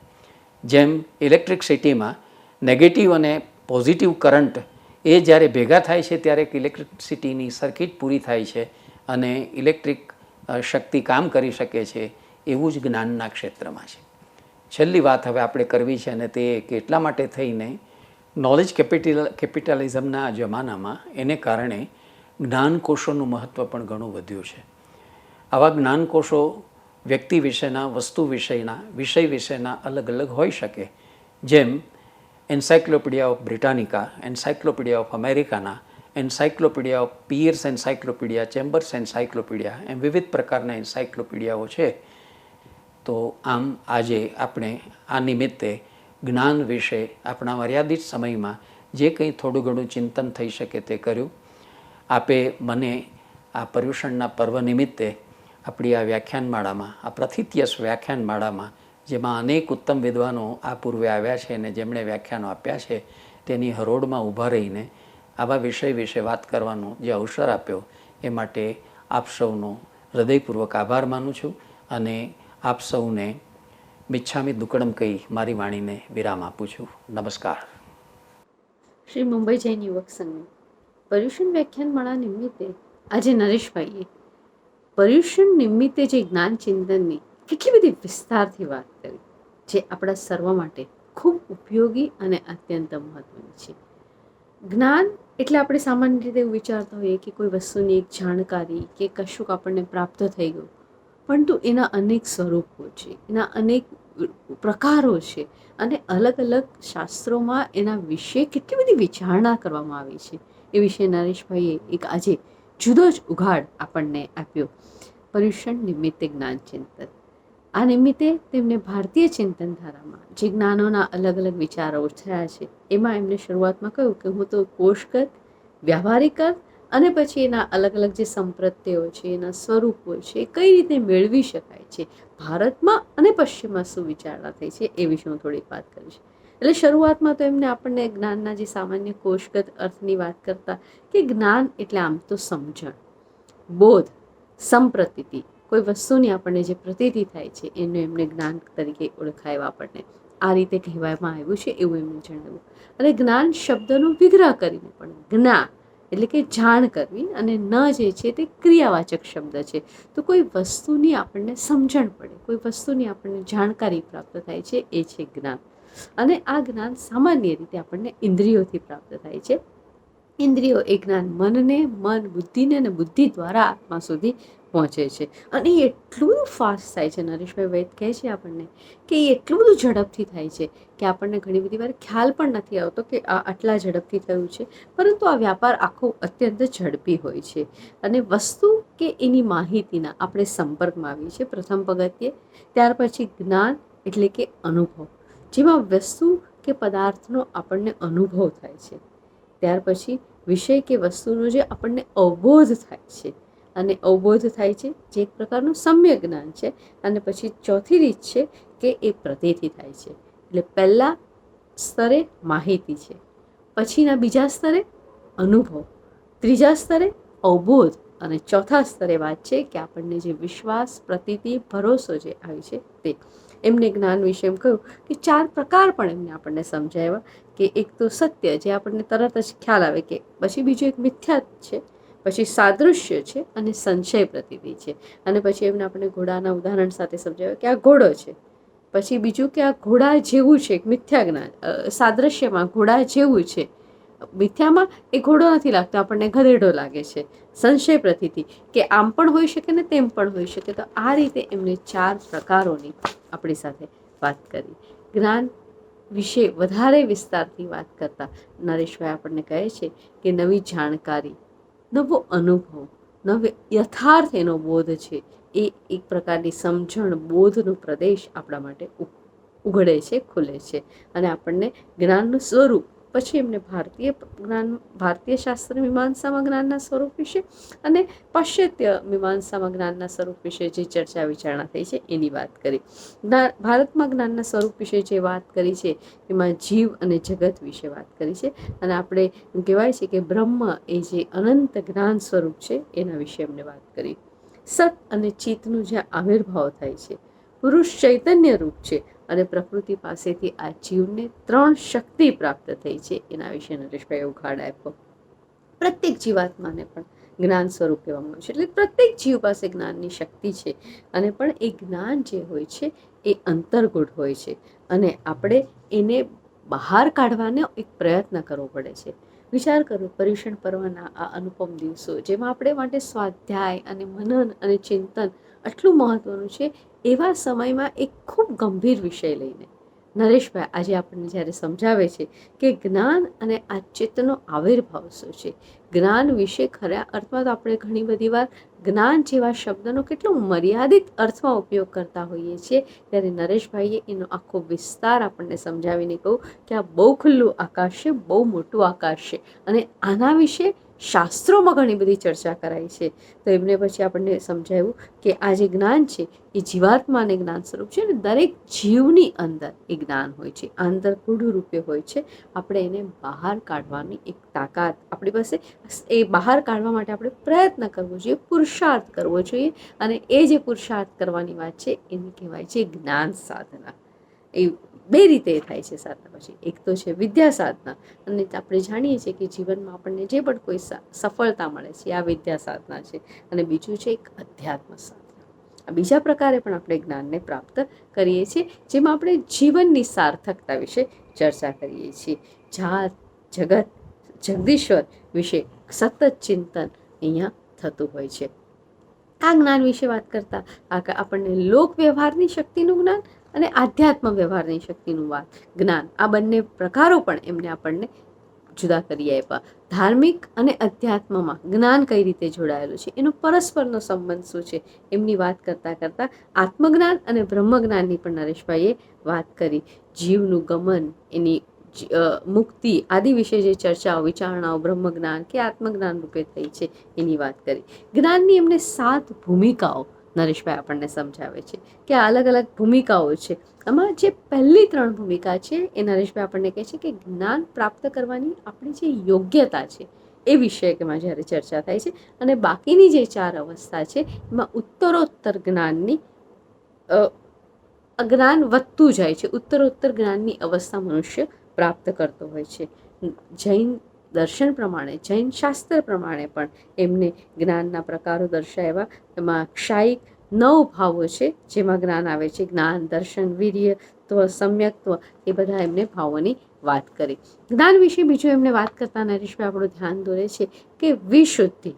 જેમ ઇલેક્ટ્રિસિટીમાં નેગેટિવ અને પોઝિટિવ કરંટ એ જ્યારે ભેગા થાય છે ત્યારે એક ઇલેક્ટ્રિસિટીની સર્કિટ પૂરી થાય છે અને ઇલેક્ટ્રિક શક્તિ કામ કરી શકે છે, એવું જ જ્ઞાનના ક્ષેત્રમાં છે. છેલ્લી વાત હવે આપણે કરવી છે, અને તે એટલા માટે થઈને નોલેજ કેપિટલિઝમના જમાનામાં એને કારણે જ્ઞાનકોશોનું મહત્ત્વ પણ ઘણું વધ્યું છે. આવા જ્ઞાનકોશો વ્યક્તિ વિશેના, વસ્તુ વિષયના, વિષય વિશેના અલગ અલગ હોઈ શકે. જેમ encyclopaedia of Britannica, encyclopaedia of Americana, encyclopaedia of Pears encyclopaedia, Chambers encyclopaedia, એમ વિવિધ પ્રકારના એન્સાઇક્લોપીડિયાઓ છે. તો આમ આજે આપણે આ નિમિત્તે જ્ઞાન વિશે આપણા મર્યાદિત સમયમાં જે કંઈ થોડું ઘણું ચિંતન થઈ શકે તે કર્યું. આપે મને આ પર્યુષણના પર્વ નિમિત્તે આપણી આ વ્યાખ્યાનમાળામાં, આ પ્રથિત્યસ વ્યાખ્યાનમાળામાં, જેમાં અનેક ઉત્તમ વિદ્વાનો આ પૂર્વે આવ્યા છે અને જેમણે વ્યાખ્યાનો આપ્યા છે, તેની હરોળમાં ઊભા રહીને આવા વિષય વિશે વાત કરવાનો જે અવસર આપ્યો એ માટે આપ સૌનો હૃદયપૂર્વક આભાર માનું છું અને આપ સૌને મિચ્છામી દુક્કડમ કહી મારી વાણીને વિરામ આપું છું. નમસ્કાર. શ્રી મુંબઈ જૈન યુવક સંઘની પર્યુષણ વ્યાખ્યાનમાળા નિમિત્તે આજે નરેશભાઈએ પર્યુષણ નિમિત્તે જે જ્ઞાન ચિંતનની કેટલી બધી વિસ્તારથી વાત કરી, જે આપણા સર્વ માટે ખૂબ ઉપયોગી અને અત્યંત મહત્વની છે. જ્ઞાન એટલે આપણે સામાન્ય રીતે એવું વિચારતા હોઈએ કે કોઈ વસ્તુની એક જાણકારી કે કશુંક આપણને પ્રાપ્ત થઈ ગયું, પરંતુ એના અનેક સ્વરૂપો છે, એના અનેક પ્રકારો છે અને અલગ અલગ શાસ્ત્રોમાં એના વિશે કેટલી બધી વિચારણા કરવામાં આવી છે. એ વિશે નરેશભાઈએ એક આજે જુદો જ ઉઘાડ આપણને આપ્યો. પર્યુષણ નિમિત્તે જ્ઞાન ચિંતન, આ નિમિત્તે તેમને ભારતીય ચિંતન ધારામાં જે જ્ઞાનોના અલગ અલગ વિચારો થયા છે, એમાં એમને શરૂઆતમાં કહ્યું કે હું તો કોષગત, વ્યવહારિક અને પછી એના અલગ અલગ જે સંપ્રત્તિઓ છે, એના સ્વરૂપો છે, કઈ રીતે મેળવી શકાય છે, ભારતમાં અને પશ્ચિમમાં શું વિચારણા થઈ છે એ વિશે હું થોડીક વાત કરીશ. એટલે શરૂઆતમાં તો એમને આપણને જ્ઞાનના જે સામાન્ય કોષગત અર્થની વાત કરતા કે જ્ઞાન એટલે આમ તો સમજણ, બોધ, સંપ્રતીતિ, કોઈ વસ્તુની આપણને જે પ્રતીતિ થાય છે એને એમને જ્ઞાન તરીકે ઓળખાવ્યા. આપણને આ રીતે કહેવામાં આવ્યું છે એવું એમને જણાવ્યું. અને જ્ઞાન શબ્દનો વિગ્રહ કરીને પણ જ્ઞા એટલે કે જાણ કરવી, અને ન જે છે તે ક્રિયાવાચક શબ્દ છે. તો કોઈ વસ્તુની આપણને સમજણ પડે, કોઈ વસ્તુની આપણને જાણકારી પ્રાપ્ત થાય છે, એ છે જ્ઞાન. અને આ જ્ઞાન સામાન્ય રીતે આપણને ઇન્દ્રિયોથી પ્રાપ્ત થાય છે. ઇન્દ્રિયો એ જ્ઞાન મનને, મન બુદ્ધિને અને બુદ્ધિ દ્વારા આત્મા સુધી પહોંચે છે. અને એ એટલું બધું ફાસ્ટ થાય છે, નરેશભાઈ વૈદ કહે છે આપણને કે એ એટલું બધું ઝડપથી થાય છે કે આપણને ઘણી બધી વાર ખ્યાલ પણ નથી આવતો કે આ આટલા ઝડપથી થયું છે, પરંતુ આ વ્યાપાર આખો અત્યંત ઝડપી હોય છે. અને વસ્તુ કે એની માહિતીના આપણે સંપર્કમાં આવીએ છીએ પ્રથમ પગથિયે. ત્યાર પછી જ્ઞાન એટલે કે અનુભવ, જેમાં વસ્તુ કે પદાર્થનો આપણને અનુભવ થાય છે. ત્યાર પછી વિષય કે વસ્તુનો જે આપણને અવબોધ થાય છે, અને અવબોધ થાય છે જે એક પ્રકારનું સમ્યક જ્ઞાન છે. અને પછી ચોથી રીત છે કે એ પ્રતીતિ થાય છે. એટલે પહેલા સ્તરે માહિતી છે, પછીના બીજા સ્તરે અનુભવ, ત્રીજા સ્તરે અવબોધ, અને ચોથા સ્તરે વાત છે કે આપણને જે વિશ્વાસ, પ્રતીતિ, ભરોસો જે આવી છે તે. એમને જ્ઞાન વિશે એમ કહ્યું કે 4 પ્રકાર પણ એમને આપણને સમજાવ્યા. કે એક તો સત્ય, જે આપણને તરત જ ખ્યાલ આવે કે, પછી બીજું એક મિથ્યા છે, પછી સાદૃશ્ય છે અને સંશય પ્રતીતિ છે. અને પછી એમને આપણે ઘોડાના ઉદાહરણ સાથે સમજાવ્યું કે આ ઘોડો છે. પછી બીજું કે આ ઘોડા જેવું છે, એક મિથ્યા જ્ઞાન. સાદૃશ્યમાં ઘોડા જેવું છે, મિથ્યામાં એ ઘોડો નથી લાગતો, આપણને ગધેડો લાગે છે. સંશય પ્રતીતિ કે આમ પણ હોઈ શકે ને તેમ પણ હોઈ શકે. તો આ રીતે એમને 4 પ્રકારોની આપણી સાથે વાત કરી. જ્ઞાન વિશે વધારે વિસ્તારથી વાત કરતા નરેશભાઈ આપણને કહે છે કે નવી જાણકારી, નવો અનુભવ, નવો યથાર્થ એનો બોધ છે, એ એક પ્રકારની સમજણ, બોધનો પ્રદેશ આપણા માટે ઉઘડે છે, ખુલે છે. અને આપણને જ્ઞાનનું સ્વરૂપ, પછી એમને ભારતીય શાસ્ત્ર મીમાંસામાં જ્ઞાનના સ્વરૂપ વિશે અને પાશ્ચાત્ય મીમાંસામાં જ્ઞાનના સ્વરૂપ વિશે જે ચર્ચા વિચારણા થઈ છે એની વાત કરી. ભારતમાં જ્ઞાનના સ્વરૂપ વિશે જે વાત કરી છે એમાં જીવ અને જગત વિશે વાત કરી છે. અને આપણે એમ કહેવાય છે કે બ્રહ્મ એ જે અનંત જ્ઞાન સ્વરૂપ છે એના વિશે એમને વાત કરી. સત અને ચિત્તનું જ્યાં આવિર્ભાવ થાય છે, પુરુષ ચૈતન્ય રૂપ છે અને પ્રકૃતિ પાસેથી આ જીવને 3 શક્તિ પ્રાપ્ત થઈ છે એના વિશે નરેશભાઈએ ઉઘાડ આપ્યો. પ્રત્યેક જીવાત્માને પણ જ્ઞાન સ્વરૂપ કહેવામાં આવે છે. એટલે પ્રત્યેક જીવ પાસે જ્ઞાનની શક્તિ છે અને પણ એ જ્ઞાન જે હોય છે એ અંતર્ગુઢ હોય છે અને આપણે એને બહાર કાઢવાનો એક પ્રયત્ન કરવો પડે છે. વિચાર કરો, પર્યુષણ પર્વના આ અનુપમ દિવસો જેમાં આપણે માટે સ્વાધ્યાય અને મનન અને ચિંતન આટલું મહત્વનું છે, એવા સમયમાં એક ખૂબ ગંભીર વિષય લઈને નરેશભાઈ આજે આપણને જ્યારે સમજાવે છે કે જ્ઞાન અને આ ચિત્તનો આવિર્ભાવ શું છે. જ્ઞાન વિશે ખરા અર્થમાં તો આપણે ઘણી બધી વાર જ્ઞાન જેવા શબ્દનો કેટલો મર્યાદિત અર્થમાં ઉપયોગ કરતા હોઈએ છીએ, ત્યારે નરેશભાઈએ એનો આખો વિસ્તાર આપણને સમજાવીને કહું કે આ બહુ ખુલ્લું આકાશ છે, બહુ મોટું આકાશ છે અને આના વિશે શાસ્ત્રોમાં ઘણી બધી ચર્ચા કરાઈ છે. તો એમને પછી આપણને સમજાવ્યું કે આ જે જ્ઞાન છે એ જીવાત્માને જ્ઞાન સ્વરૂપ છે અને દરેક જીવની અંદર એ જ્ઞાન હોય છે, આંતરગુઢ રૂપે હોય છે. આપણે એને બહાર કાઢવાની એક તાકાત આપણી પાસે, એ બહાર કાઢવા માટે આપણે પ્રયત્ન કરવો જોઈએ, પુરુષાર્થ કરવો જોઈએ. અને એ જે પુરુષાર્થ કરવાની વાત છે એને કહેવાય છે જ્ઞાન સાધના. એ 2 રીતે થાય છે સાધના. પછી એક તો છે વિદ્યા સાધના, અને આપણે જાણીએ છીએ કે જીવનમાં આપણને જે પણ કોઈ સફળતા મળે છે આ વિદ્યા સાધના છે. અને બીજું છે એક અધ્યાત્મ સાધના. આ બીજા પ્રકારે પણ આપણે જ્ઞાનને પ્રાપ્ત કરીએ છીએ, જેમાં આપણે જીવનની સાર્થકતા વિશે ચર્ચા કરીએ છીએ. જાત, જગત, જગદીશ્વર વિશે સતત ચિંતન અહીંયા થતું હોય છે. આ જ્ઞાન વિશે વાત કરતા આપણને લોક વ્યવહારની શક્તિનું જ્ઞાન અને આધ્યાત્મ વ્યવહારની શક્તિનું જ્ઞાન, આ બંને પ્રકારો પણ એમને આપણને જુદા કરી આપ્યા. ધાર્મિક અને અધ્યાત્મમાં જ્ઞાન કઈ રીતે જોડાયેલું છે, એનો પરસ્પરનો સંબંધ શું છે, એમની વાત કરતાં કરતાં આત્મજ્ઞાન અને બ્રહ્મજ્ઞાનની પણ નરેશભાઈએ વાત કરી. જીવનું ગમન, એની મુક્તિ આદિ વિશે જે ચર્ચાઓ, વિચારણાઓ બ્રહ્મજ્ઞાન કે આત્મજ્ઞાન રૂપે થઈ છે એની વાત કરી. જ્ઞાનની એમને 7 ભૂમિકાઓ નરેશભાઈ આપણને સમજાવે છે કે આ અલગ અલગ ભૂમિકાઓ છે. આમાં જે પહેલી 3 ભૂમિકા છે એ નરેશભાઈ આપણને કહે છે કે જ્ઞાન પ્રાપ્ત કરવાની આપણી જે યોગ્યતા છે એ વિષયમાં જ્યારે ચર્ચા થાય છે. અને બાકીની જે 4 અવસ્થા છે એમાં ઉત્તરોત્તર જ્ઞાન વધતું જાય છે, ઉત્તરોત્તર જ્ઞાનની અવસ્થા મનુષ્ય પ્રાપ્ત કરતો હોય છે. જૈન દર્શન પ્રમાણે, જૈન શાસ્ત્ર પ્રમાણે પણ એમને જ્ઞાનના પ્રકારો દર્શાવ્યા. એમાં ક્ષાયિક 9 ભાવો છે જેમાં જ્ઞાન આવે છે. જ્ઞાન, દર્શન, વીર્યત્વ, સમ્યક્ત્વ, એ બધા એમને ભાવોની વાત કરી. જ્ઞાન વિશે બીજું એમને વાત કરતા નરેશભાઈ આપણું ધ્યાન દોરે છે કે વિશુદ્ધિ,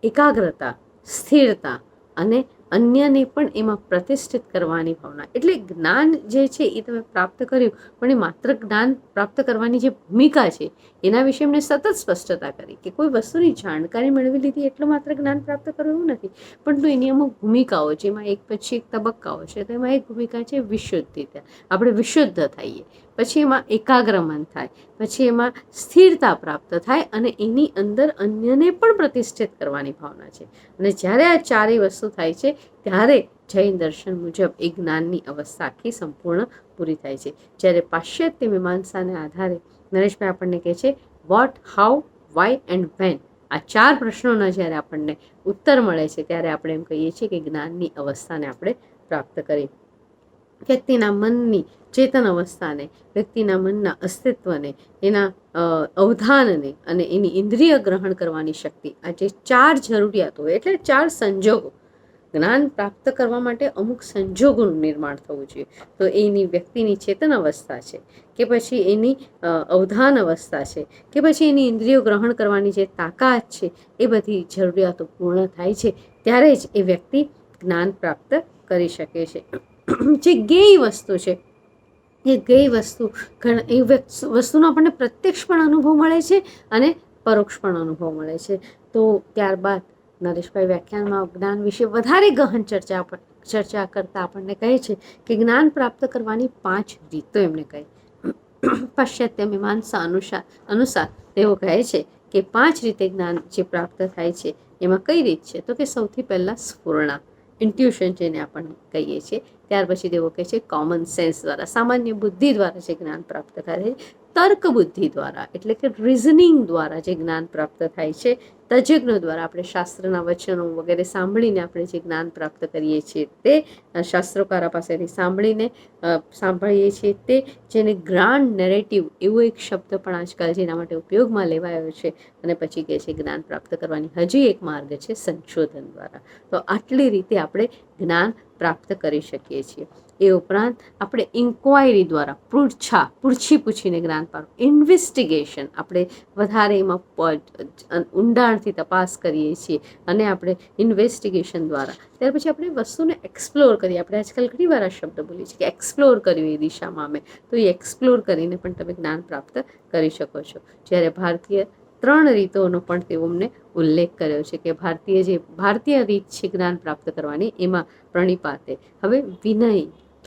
એકાગ્રતા, સ્થિરતા અને અન્યને પણ એમાં પ્રતિષ્ઠિત કરવાની ભાવના. એટલે જ્ઞાન જે છે એ તમે પ્રાપ્ત કર્યું, પણ એ માત્ર જ્ઞાન પ્રાપ્ત કરવાની જે ભૂમિકા છે એના વિશે એમને સતત સ્પષ્ટતા કરી કે કોઈ વસ્તુની જાણકારી મેળવી લીધી એટલે માત્ર જ્ઞાન પ્રાપ્ત કરવું એવું નથી, પરંતુ એની અમુક ભૂમિકાઓ, જેમાં એક પછી એક તબક્કાઓ છે. તો એમાં એક ભૂમિકા છે વિશુદ્ધિ. આપણે વિશુદ્ધ થઈએ, પછી એમાં એકાગ્રમન થાય, પછી એમાં સ્થિરતા પ્રાપ્ત થાય અને એની અંદર અન્યને પણ પ્રતિષ્ઠિત કરવાની ભાવના છે. અને જ્યારે આ 4 વસ્તુ થાય છે ત્યારે જૈન દર્શન મુજબ એ જ્ઞાનની અવસ્થા આખી સંપૂર્ણ પૂરી થાય છે. જ્યારે પાશ્ચાત્ય મીમાંસાને આધારે નરેશભાઈ આપણને કહે છે what, how, why and when, આ 4 પ્રશ્નોના જ્યારે આપણને ઉત્તર મળે છે ત્યારે આપણે એમ કહીએ છીએ કે જ્ઞાનની અવસ્થાને આપણે પ્રાપ્ત કરી. વ્યક્તિના મનની ચેતન અવસ્થાને, વ્યક્તિના મનના અસ્તિત્વને, એના અવધાનને અને એની ઇન્દ્રિય ગ્રહણ કરવાની શક્તિ, આ જે 4 જરૂરિયાતો એટલે 4 સંજોગો, જ્ઞાન પ્રાપ્ત કરવા માટે અમુક સંજોગોનું નિર્માણ થવું જોઈએ. તો એની વ્યક્તિની ચેતન અવસ્થા છે કે પછી એની અવધાન અવસ્થા છે કે પછી એની ઇન્દ્રિયો ગ્રહણ કરવાની જે તાકાત છે, એ બધી જરૂરિયાતો પૂર્ણ થાય છે ત્યારે જ એ વ્યક્તિ જ્ઞાન પ્રાપ્ત કરી શકે છે. જે જ્ઞેય વસ્તુ છે એ જ્ઞેય વસ્તુ એ વસ્તુનો આપણને પ્રત્યક્ષ પણ અનુભવ મળે છે અને પરોક્ષ પણ અનુભવ મળે છે. તો ત્યારબાદ નરેશભાઈ વ્યાખ્યાનમાં જ્ઞાન વિશે વધારે ગહન ચર્ચા કરતા આપણને કહે છે કે જ્ઞાન પ્રાપ્ત કરવાની 5 રીતો એમને કહી. પાશ્ચાત્ય મીમાંસા અનુસાર તેઓ કહે છે કે 5 રીતે જ્ઞાન જે પ્રાપ્ત થાય છે. એમાં કઈ રીત છે? તો કે સૌથી પહેલાં સ્ફુરણા, ઇન્ટ્યુશન જેને આપણે કહીએ છીએ. ત્યાર પછી તેઓ કહે છે કોમન સેન્સ દ્વારા, સામાન્ય બુદ્ધિ દ્વારા જે જ્ઞાન પ્રાપ્ત થાય છે. તર્ક બુદ્ધિ દ્વારા એટલે કે રિઝનિંગ દ્વારા જે જ્ઞાન પ્રાપ્ત થાય છે. તજજ્ઞો દ્વારા, આપણે શાસ્ત્રના વચનો વગેરે સાંભળીને આપણે જે જ્ઞાન પ્રાપ્ત કરીએ છીએ તે, શાસ્ત્રોકારો પાસેથી સાંભળીએ છીએ તે, જેને ગ્રાન્ડ નેરેટિવ એવો એક શબ્દ પણ આજકાલ જેના માટે ઉપયોગમાં લેવાયો છે. અને પછી કહે છે જ્ઞાન પ્રાપ્ત કરવાની હજી એક માર્ગ છે સંશોધન દ્વારા. તો આટલી રીતે આપણે જ્ઞાન પ્રાપ્ત કરી શકીએ છીએ. એ ઉપરાંત આપણે ઇન્ક્વાયરી દ્વારા, પૂછીને જ્ઞાન પ્રાપ્ત, ઇન્વેસ્ટિગેશન, આપણે વધારે એમાં ઊંડાણથી તપાસ કરીએ છીએ અને આપણે ઇન્વેસ્ટિગેશન દ્વારા, ત્યાર પછી આપણે વસ્તુને એક્સપ્લોર કરીએ. આપણે આજકાલ ઘણી વાર આ શબ્દ બોલીએ છીએ કે એક્સપ્લોર કર્યું એ દિશામાં અમે, તો એ એક્સપ્લોર કરીને પણ તમે જ્ઞાન પ્રાપ્ત કરી શકો છો. જ્યારે ભારતીય 3 રીતોનો પણ તેઓ અમને ઉલ્લેખ કર્યો છે કે ભારતીય રીત છે જ્ઞાન પ્રાપ્ત કરવાની, એમાં પ્રણિપાતે. હવે વિનય,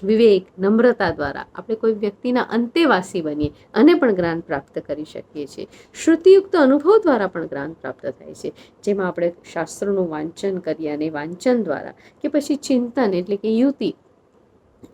વિવેક, નમ્રતા દ્વારા આપણે કોઈ વ્યક્તિના અંતેવાસી બનીએ અને પણ જ્ઞાન પ્રાપ્ત કરી શકીએ છીએ. શ્રુતિયુક્ત અનુભવ દ્વારા પણ જ્ઞાન પ્રાપ્ત થાય છે, જેમાં આપણે શાસ્ત્રોનું વાંચન કરીએ અને વાંચન દ્વારા કે પછી ચિંતન એટલે કે યુતિ,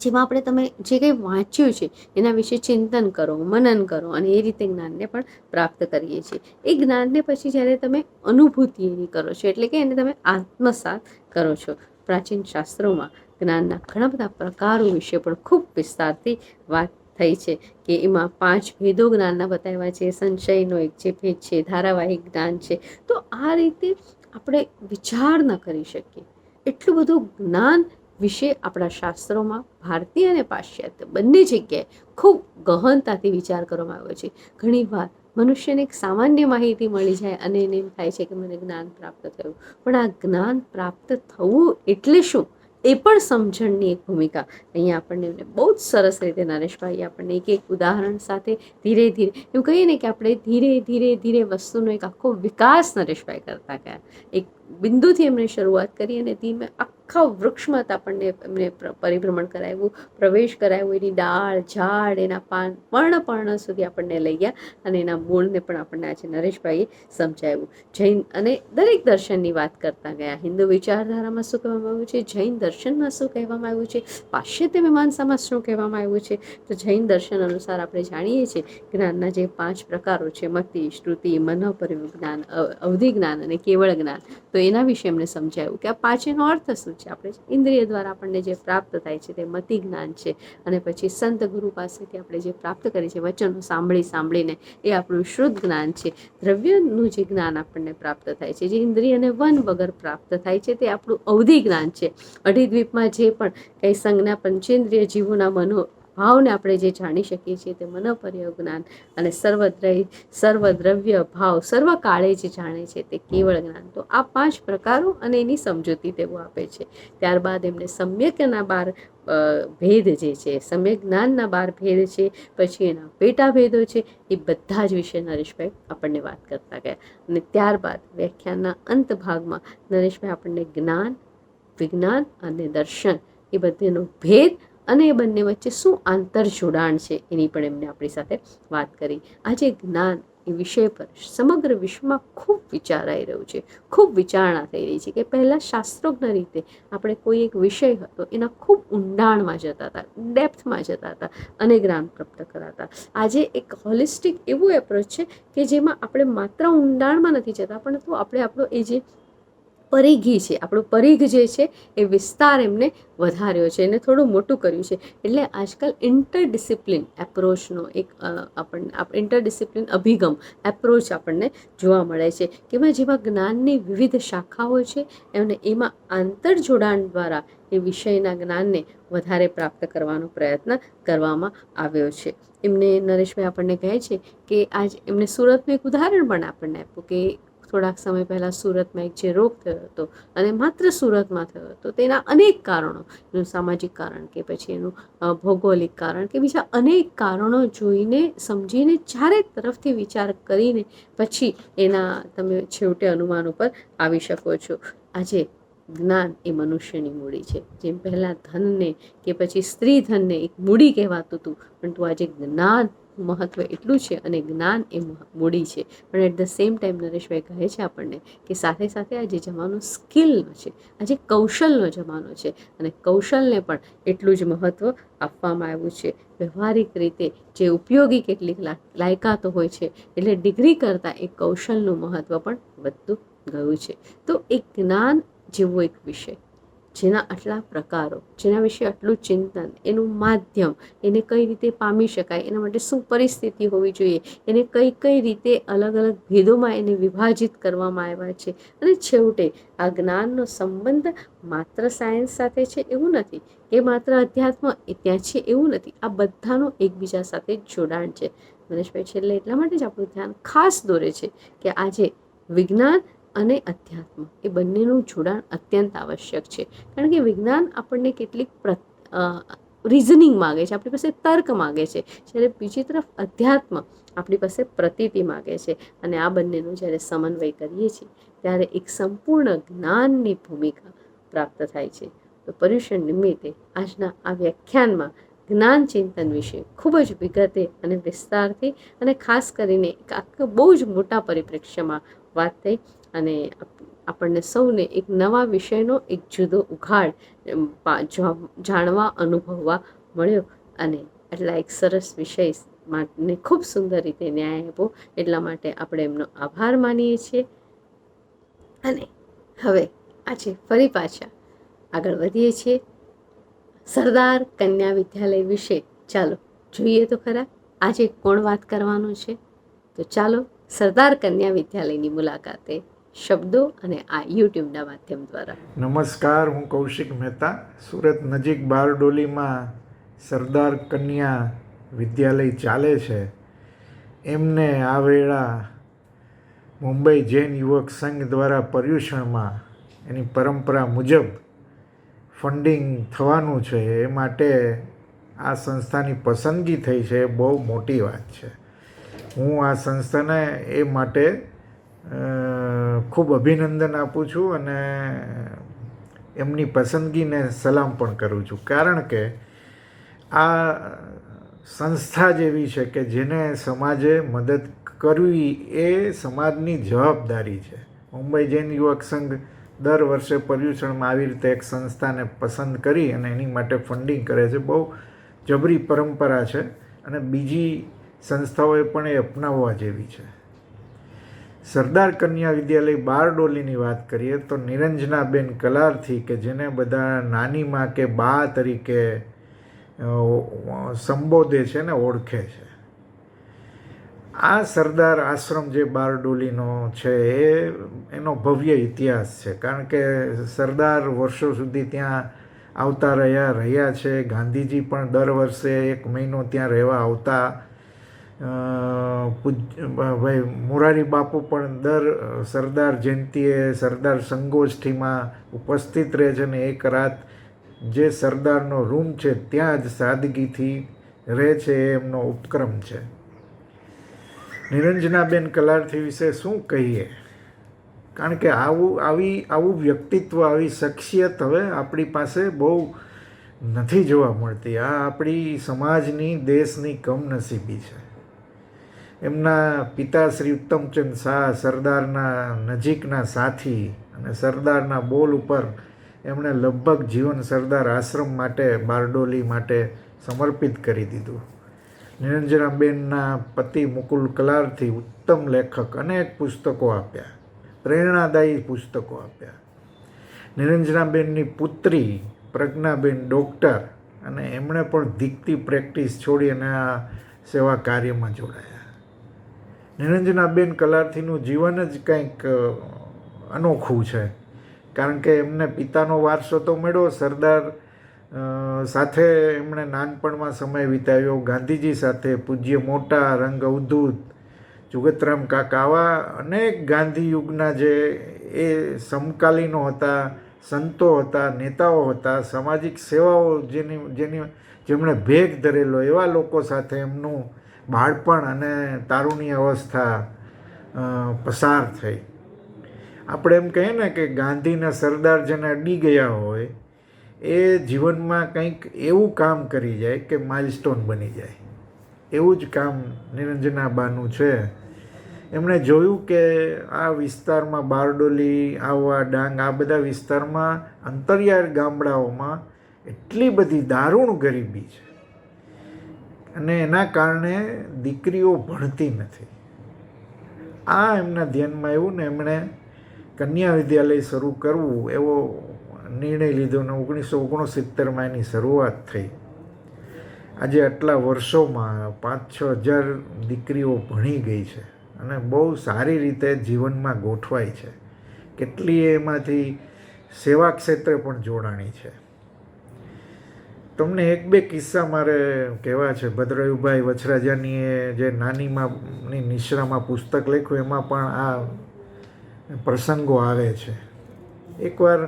જેમાં આપણે તમે જે કંઈ વાંચ્યું છે એના વિશે ચિંતન કરો, મનન કરો અને એ રીતે જ્ઞાનને પણ પ્રાપ્ત કરીએ છીએ. એ જ્ઞાનને પછી જ્યારે તમે અનુભૂતિ એની કરો છો એટલે કે એને તમે આત્મસાત કરો છો. પ્રાચીન શાસ્ત્રોમાં જ્ઞાનના ઘણા બધા પ્રકારો વિશે પણ ખૂબ વિસ્તારથી વાત થઈ છે કે એમાં 5 ભેદો જ્ઞાનના બતાવ્યા છે. સંશયનો એક જે ભેદ છે, ધારાવાહિક જ્ઞાન છે. તો આ રીતે આપણે વિચાર ન કરી શકીએ એટલું બધું જ્ઞાન વિશે આપણા શાસ્ત્રોમાં ભારતીય અને પાશ્ચાત્ય બંને જગ્યાએ ખૂબ ગહનતાથી વિચાર કરવામાં આવ્યો છે. ઘણીવાર મનુષ્યને એક સામાન્ય માહિતી મળી જાય અને એને એમ થાય છે કે મને જ્ઞાન પ્રાપ્ત થયું, પણ આ જ્ઞાન પ્રાપ્ત થવું એટલે શું એ પણ સમજણની એક ભૂમિકા અહીંયા આપણને બહુ જ સરસ રીતે નરેશભાઈ આપણને એક ઉદાહરણ સાથે ધીરે ધીરે એવું કહીએ ને કે આપણે ધીરે વસ્તુનો એક આખો વિકાસ નરેશભાઈ કરતા ગયા. એક બિંદુથી એમણે શરૂઆત કરી અને ધીમે આખા વૃક્ષમાં આપણને એમને પરિભ્રમણ કરાવ્યું, પ્રવેશ કરાવ્યો, એની ડાળ, ઝાડ, એના પાન, પર્ણ સુધી આપણને લઈ ગયા અને એના મૂળને પણ આપણને આજે નરેશભાઈએ સમજાવ્યું. જૈન અને દરેક દર્શનની વાત કરતા ગયા. હિન્દુ વિચારધારામાં શું કહેવામાં આવ્યું છે, જૈન દર્શનમાં શું કહેવામાં આવ્યું છે, પાશ્ચાત્ય મીમાંસામાં શું કહેવામાં આવ્યું છે. તો જૈન દર્શન અનુસાર આપણે જાણીએ છીએ જ્ઞાનના જે 5 પ્રકારો છે, મતિ, શ્રુતિ, મનોપરિવ જ્ઞાન, અવધિ જ્ઞાન અને કેવળ જ્ઞાન. તો એના વિશે એમને સમજાવ્યું કે આ 5 નો અર્થ શું છે. આપણે ઇન્દ્રિય દ્વારા આપણને જે પ્રાપ્ત થાય છે તે મતિ જ્ઞાન છે અને પછી સંત ગુરુ પાસેથી આપણે જે પ્રાપ્ત કરીએ છીએ વચનો સાંભળીને એ આપણું શુદ્ધ જ્ઞાન છે. દ્રવ્યનું જે જ્ઞાન આપણને પ્રાપ્ત થાય છે, જે ઇન્દ્રિય અને વન વગર પ્રાપ્ત થાય છે, તે આપણું અવધિ જ્ઞાન છે. અઢીદ્વીપમાં જે પણ કંઈ સંજ્ઞા પંચેન્દ્રિય જીવોના ભાવને આપણે જે જાણી શકીએ છીએ તે મનોપર્ય જ્ઞાન. અને સર્વદ્રવ્ય ભાવ સર્વકાળે જે જાણે છે તે કેવળ જ્ઞાન. તો આ 5 પ્રકારો અને એની સમજૂતી તેઓ આપે છે. ત્યારબાદ એમને સમ્યકના 12 ભેદ જે છે, સમ્યક જ્ઞાનના 12 ભેદ છે, પછી એના પેટા ભેદો છે, એ બધા જ વિશે નરેશભાઈ આપણને વાત કરતા ગયા. અને ત્યારબાદ વ્યાખ્યાનના અંત ભાગમાં નરેશભાઈ આપણને જ્ઞાન, વિજ્ઞાન અને દર્શન એ બધેનો ભેદ અને એ બંને વચ્ચે શું આંતર જોડાણ છે એની પણ એમને આપણી સાથે વાત કરી. આજે જ્ઞાન એ વિષય પર સમગ્ર વિશ્વમાં ખૂબ વિચારાઈ રહ્યું છે, ખૂબ વિચારણા થઈ રહી છે કે પહેલાં શાસ્ત્રોક્ત રીતે આપણે કોઈ એક વિષય હતો એના ખૂબ ઊંડાણમાં જતા હતા, ડેપ્થમાં જતા હતા અને જ્ઞાન પ્રાપ્ત કરાતા. આજે એક હોલિસ્ટિક એવું એપ્રોચ છે કે જેમાં આપણે માત્ર ઊંડાણમાં નથી જતા, પરંતુ આપણે આપણો એ જે પરિઘી છે, આપણું પરિઘ જે છે એ વિસ્તાર એમને વધાર્યો છે, એને થોડું મોટું કર્યું છે. એટલે આજકાલ ઇન્ટરડિસિપ્લિન એપ્રોચનો એક આપણને ઇન્ટરડિસિપ્લિન અભિગમ એપ્રોચ આપણને જોવા મળે છે કે જેમાં જ્ઞાનની વિવિધ શાખાઓ છે અને એમાં આંતરજોડાણ દ્વારા એ વિષયના જ્ઞાનને વધારે પ્રાપ્ત કરવાનો પ્રયત્ન કરવામાં આવ્યો છે. એમને નરેશભાઈ આપણને કહે છે કે એમને સુરતનું એક ઉદાહરણ પણ આપણને આપ્યું કે થોડાક સમય પહેલાં સુરતમાં એક જે રોગ થયો હતો અને માત્ર સુરતમાં થયો હતો, તેના અનેક કારણો, એનું સામાજિક કારણ કે પછી એનું ભૌગોલિક કારણ કે બીજા અનેક કારણો જોઈને સમજીને ચારે તરફથી વિચાર કરીને પછી એના તમે છેવટે અનુમાન ઉપર આવી શકો છો. આજે જ્ઞાન એ મનુષ્યની મૂડી છે. જેમ પહેલાં ધનને કે પછી સ્ત્રી ધનને એક મૂડી કહેવાતું હતું, પરંતુ આજે જ્ઞાન મહત્વ એટલું છે અને જ્ઞાન એ મૂડી છે. પણ at the same time Nareshbhai કહે છે આપણને કે સાથે સાથે આજે જમાનો સ્કિલનો છે, આજે કૌશલનો જમાનો છે અને કૌશલને પણ એટલું જ મહત્વ આપવામાં આવ્યું છે. વ્યવહારિક રીતે જે ઉપયોગી કેટલીક લાયકાતો હોય છે, એટલે ડિગ્રી કરતાં એ કૌશલનું મહત્વ પણ વધતું ગયું છે. તો એક જ્ઞાન જેવો એક વિષય જેના આટલા પ્રકારો, જેના વિશે આટલું ચિંતન, એનું માધ્યમ, એને કઈ રીતે પામી શકાય, એના માટે શું પરિસ્થિતિ હોવી જોઈએ, એને કઈ કઈ રીતે અલગ અલગ ભેદોમાં એને વિભાજિત કરવામાં આવ્યા છે અને છેવટે આ જ્ઞાનનો સંબંધ માત્ર સાયન્સ સાથે છે એવું નથી કે માત્ર અધ્યાત્મ ત્યાં છે એવું નથી. આ બધાનું એકબીજા સાથે જોડાણ છે. મનીષભાઈ છેલ્લે એટલા માટે જ આપણું ધ્યાન ખાસ દોરે છે કે આજે વિજ્ઞાન અને અધ્યાત્મ એ બંનેનું જોડાણ અત્યંત આવશ્યક છે. કારણ કે વિજ્ઞાન આપણને કેટલીક રિઝનિંગ માગે છે, આપણી પાસે તર્ક માગે છે, જ્યારે બીજી તરફ અધ્યાત્મ આપણી પાસે પ્રતીતિ માગે છે. અને આ બંનેનું જ્યારે સમન્વય કરીએ છીએ ત્યારે એક સંપૂર્ણ જ્ઞાનની ભૂમિકા પ્રાપ્ત થાય છે. તો પર્યુષણ નિમિત્તે આજના આ વ્યાખ્યાનમાં જ્ઞાન ચિંતન વિશે ખૂબ જ વિગતે અને વિસ્તારથી અને ખાસ કરીને એક આખા બહુ જ મોટા પરિપ્રેક્ષ્યમાં વાત થઈ અને આપણને સૌને એક નવા વિષયનો એક જુદો ઉઘાડ જાણવા અનુભવવા મળ્યો અને એટલા એક સરસ વિષય માટે ખૂબ સુંદર રીતે ન્યાય આપ્યો. એટલા માટે આપણે એમનો આભાર માનીએ છીએ. અને હવે આજે ફરી પાછા આગળ વધીએ છીએ સરદાર કન્યા વિદ્યાલય વિશે. ચાલો જોઈએ તો ખરા આજે કોણ વાત કરવાનું છે. તો ચાલો સરદાર કન્યા વિદ્યાલયની મુલાકાતે શબ્દો અને આ યુટ્યુબના માધ્યમ દ્વારા. નમસ્કાર, હું કૌશિક મહેતા. સુરત નજીક બારડોલીમાં સરદાર કન્યા વિદ્યાલય ચાલે છે. એમને આ વેળા મુંબઈ જૈન યુવક સંઘ દ્વારા પર્યુષણમાં એની પરંપરા મુજબ ફંડિંગ થવાનું છે. એ માટે આ સંસ્થાની પસંદગી થઈ છે, એ બહુ મોટી વાત છે. હું આ સંસ્થાને એ માટે ખૂબ અભિનંદન આપું છું અને એમની પસંદગીને સલામ પણ કરું છું. કારણ કે આ સંસ્થા જેવી છે કે જેને સમાજે મદદ કરવી એ સમાજની જવાબદારી છે. મુંબઈ જૈન યુવક સંઘ દર વર્ષે પર્યુષણમાં આવી રીતે એક સંસ્થાને પસંદ કરી અને એની માટે ફંડિંગ કરે છે. બહુ જબરી પરંપરા છે અને બીજી સંસ્થાઓએ પણ એ અપનાવવા જેવી છે. સરદાર કન્યા વિદ્યાલય બારડોલીની વાત કરીએ તો નિરંજનાબેન કલારથી કે જેને બધા નાનીમાં કે બા તરીકે સંબોધે છે ને ઓળખે છે. આ સરદાર આશ્રમ જે બારડોલીનો છે એનો ભવ્ય ઇતિહાસ છે. કારણ કે સરદાર વર્ષો સુધી ત્યાં આવતા રહ્યા છે. ગાંધીજી પણ દર વર્ષે 1 મહિનો ત્યાં રહેવા આવતા. ભાઈ મોરારી બાપુ પણ દર સરદાર જયંતિએ સરદાર સંગોષ્ઠીમાં ઉપસ્થિત રહે છે ને એક રાત જે સરદારનો રૂમ છે ત્યાં જ સાદગીથી રહે છે. એ એમનો ઉપક્રમ છે. નિરંજનાબેન કલારથી વિશે શું કહીએ, કારણ કે આવું વ્યક્તિત્વ, આવી શખ્સિયત હવે આપણી પાસે બહુ નથી જોવા મળતી. આ આપણી સમાજની, દેશની કમનસીબી છે. એમના પિતા શ્રી ઉત્તમચંદ શાહ સરદારના નજીકના સાથી અને સરદારના બોલ ઉપર એમણે લગભગ જીવન સરદાર આશ્રમ માટે, બારડોલી માટે સમર્પિત કરી દીધું. નિરંજનાબેનના પતિ મુકુલ કલારથી ઉત્તમ લેખક, અનેક પુસ્તકો આપ્યા, પ્રેરણાદાયી પુસ્તકો આપ્યા. નિરંજનાબેનની પુત્રી પ્રજ્ઞાબેન ડૉક્ટર, અને એમણે પણ દીકતી પ્રેક્ટિસ છોડી અને આ સેવા કાર્યમાં જોડાયા. નિરંજનાબેન કલાર્થીનું જીવન જ કંઈક અનોખું છે, કારણ કે એમને પિતાનો વારસો તો મળ્યો, સરદાર સાથે એમણે નાનપણમાં સમય વિતાવ્યો, ગાંધીજી સાથે, પૂજ્ય મોટા, રંગ અવધૂત, જુગતરામ કાકા, આવા અનેક ગાંધી યુગના જે એ સમકાલીનો હતા, સંતો હતા, નેતાઓ હતા, સામાજિક સેવાઓ જેમણે ભેગ ધરેલો એવા લોકો સાથે એમનું બાળપણ અને તારુણ્ય અવસ્થા પસાર થઈ. આપણે એમ કહીએ ને કે ગાંધીના સરદાર જેને અડી ગયા હોય એ જીવનમાં કંઈક એવું કામ કરી જાય કે માઇલસ્ટોન બની જાય. એવું જ કામ નિરંજનાબાનું છે. એમણે જોયું કે આ વિસ્તારમાં બારડોલી, આહવા, ડાંગ, આ બધા વિસ્તારમાં અંતરિયાળ ગામડાઓમાં એટલી બધી દારૂણ ગરીબી છે અને એના કારણે દીકરીઓ ભણતી નથી. આ એમના ધ્યાનમાં આવ્યું ને એમણે કન્યા વિદ્યાલય શરૂ કરવું એવો નિર્ણય લીધો ને 1969માં એની શરૂઆત થઈ. આજે આટલા વર્ષોમાં 5-6 હજાર દીકરીઓ ભણી ગઈ છે અને બહુ સારી રીતે જીવનમાં ગોઠવાય છે. કેટલીય એમાંથી સેવા ક્ષેત્રે પણ જોડાણી છે. તમને 1-2 કિસ્સા મારે કહેવા છે. ભદ્રયુભાઈ વછરાજાનીએ જે નાનીની નિશ્રામાં પુસ્તક લખ્યું એમાં પણ આ પ્રસંગો આવે છે. એકવાર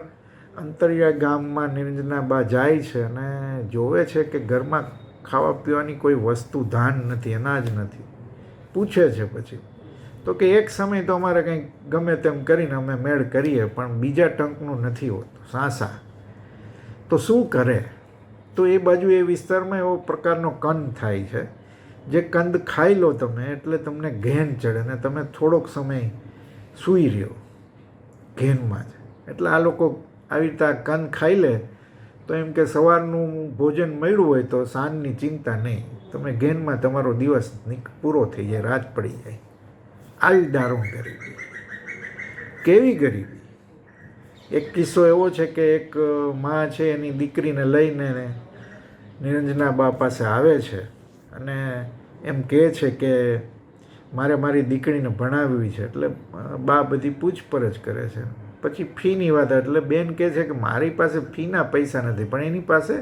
અંતરિયાળ ગામમાં નિરંજનાબા જાય છે અને જોવે છે કે ઘરમાં ખાવા પીવાની કોઈ વસ્તુ, ધાન નથી, અનાજ નથી. પૂછે છે પછી તો કે એક સમય તો અમારે કંઈક ગમે તેમ કરીને અમે મેળ કરીએ, પણ બીજા ટંકનું નથી હોતું, સાસા. તો શું કરે? તો એ બાજુ એ વિસ્તારમાં એવો પ્રકારનો કંદ થાય છે જે કંદ ખાઈ લો તમે એટલે તમને ઘેન ચડે ને તમે થોડોક સમય સૂઈ રહ્યો ઘેનમાં જ. એટલે આ લોકો આવી રીતે આ કંદ ખાઈ લે તો એમ કે સવારનું ભોજન મળ્યું હોય તો સાંજની ચિંતા નહીં, તમે ઘેનમાં તમારો દિવસ પૂરો થઈ જાય, રાત પડી જાય. આવી દારૂણ ગરીબી. કેવી ગરીબી! એક કિસ્સો એવો છે કે એક માં છે એની દીકરીને લઈને નિરંજનાબા પાસે આવે છે અને એમ કહે છે કે મારે મારી દીકરીને ભણાવવી છે. એટલે બા બધી પૂછપરછ કરે છે. પછી ફીની વાત, એટલે બેન કહે છે કે મારી પાસે ફીના પૈસા નથી, પણ એની પાસે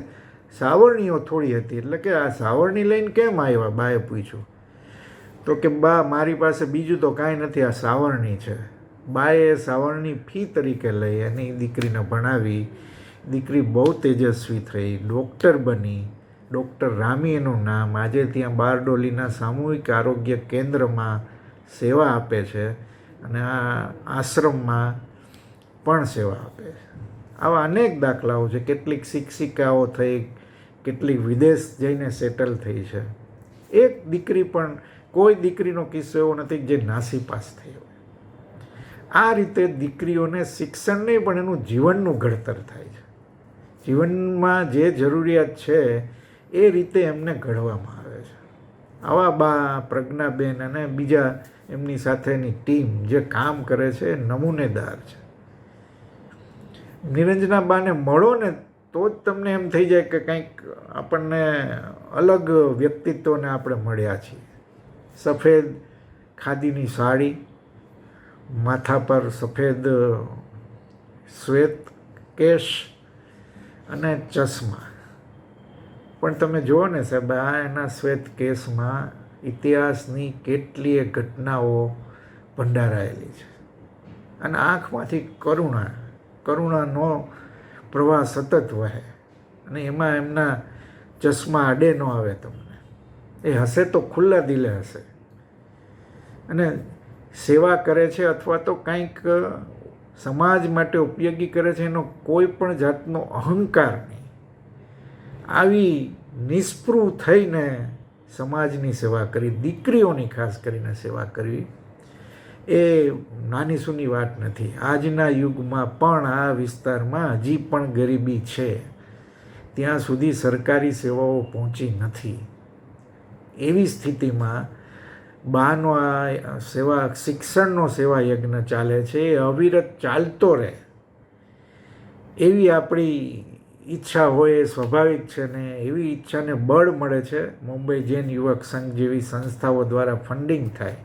સાવરણીઓ થોડી હતી. એટલે કે આ સાવરણી લઈને કેમ આવ્યા? બાએ પૂછ્યું. તો કે બા મારી પાસે બીજું તો કાંઈ નથી, આ સાવરણી છે. બાએ સાવરણી ફી તરીકે લઈ એની દીકરીને ભણાવી. દીકરી બહુ તેજસ્વી થઈ, ડૉક્ટર બની. ડૉક્ટર રામી એનું નામ. આજે ત્યાં બારડોલીના સામૂહિક આરોગ્ય કેન્દ્રમાં સેવા આપે છે અને આ આશ્રમમાં પણ સેવા આપે છે. આવા અનેક દાખલાઓ છે. કેટલીક શિક્ષિકાઓ થઈ, કેટલીક વિદેશ જઈને સેટલ થઈ છે. એક દીકરી પણ, કોઈ દીકરીનો કિસ્સો એવો નથી જે નાસીપાસ થઈ હોય. આ રીતે દીકરીઓને શિક્ષણ નહીં પણ એનું જીવનનું ઘડતર થાય છે. જીવનમાં જે જરૂરિયાત છે એ રીતે એમને ઘડવામાં આવે છે. આવા બા પ્રજ્ઞાબેન અને બીજા એમની સાથેની ટીમ જે કામ કરે છે એ નમૂનેદાર છે. નિરંજનાબાને મળો ને તો જ તમને એમ થઈ જાય કે કંઈક આપણને અલગ વ્યક્તિત્વને આપણે મળ્યા છીએ. સફેદ ખાદીની સાડી, માથા પર સફેદ શ્વેત કેશ અને ચશ્મા. પણ તમે જુઓ ને સાહેબ, આ એના શ્વેત કેશમાં ઇતિહાસની કેટલીય ઘટનાઓ ભંડારાયેલી છે અને આંખમાંથી કરુણાનો પ્રવાહ સતત વહે અને એમાં એમના ચશ્મા આડે ન આવે તમને. એ હશે તો ખુલ્લા દિલે હશે અને સેવા કરે છે અથવા તો કંઈક સમાજ માટે ઉપયોગી કરે છે. એનો કોઈ પણ જાતનો અહંકાર નહીં. આવી નિસ્પૃહ થઈને સમાજની સેવા કરી, દીકરીઓની ખાસ કરીને સેવા કરવી એ નાની સૂની વાત નથી. આજના યુગમાં પણ આ વિસ્તારમાં હજી પણ ગરીબી છે. ત્યાં સુધી સરકારી સેવાઓ પહોંચી નથી. એવી સ્થિતિમાં બાનો આ સેવા, શિક્ષણનો સેવા યજ્ઞ ચાલે છે, એ અવિરત ચાલતો રહે એવી આપણી ઈચ્છા હોય એ સ્વાભાવિક છે ને એવી ઈચ્છાને બળ મળે છે મુંબઈ જૈન યુવક સંઘ જેવી સંસ્થાઓ દ્વારા ફંડિંગ થાય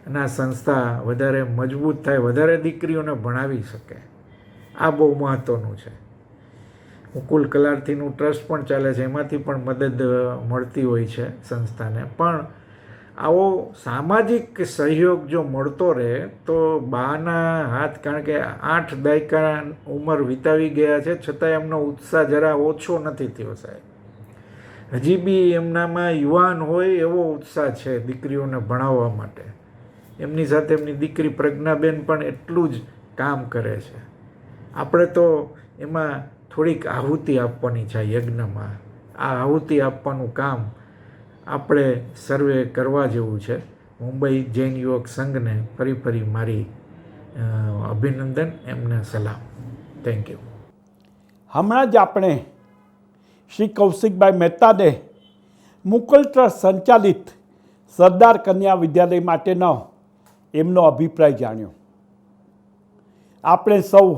અને આ સંસ્થા વધારે મજબૂત થાય, વધારે દીકરીઓને ભણાવી શકે. આ બહુ મહત્ત્વનું છે. મુકુલ કલાર્થીનું ટ્રસ્ટ પણ ચાલે છે, એમાંથી પણ મદદ મળતી હોય છે સંસ્થાને. પણ આવો સામાજિક સહયોગ જો મળતો રહે તો બાના હાથ, કારણ કે 8 દાયકા ઉંમર વિતાવી ગયા છે છતાં એમનો ઉત્સાહ જરા ઓછો નથી થયો સાહેબ. હજી બી એમનામાં યુવાન હોય એવો ઉત્સાહ છે દીકરીઓને ભણાવવા માટે. એમની સાથે એમની દીકરી પ્રજ્ઞાબેન પણ એટલું જ કામ કરે છે. આપણે તો એમાં થોડીક આહુતિ આપવાની છે યજ્ઞમાં. આ આહુતિ આપવાનું કામ આપણે સર્વે કરવા જેવું છે. મુંબઈ જૈન યુવક સંઘને ફરી મારી અભિનંદન, એમને સલામ. Thank you. હમણાં જ આપણે શ્રી કૌશિકભાઈ મહેતાને મુકુલ ટ્રસ્ટ સંચાલિત સરદાર કન્યા વિદ્યાલય માટેનો એમનો અભિપ્રાય જાણ્યો. આપણે સૌ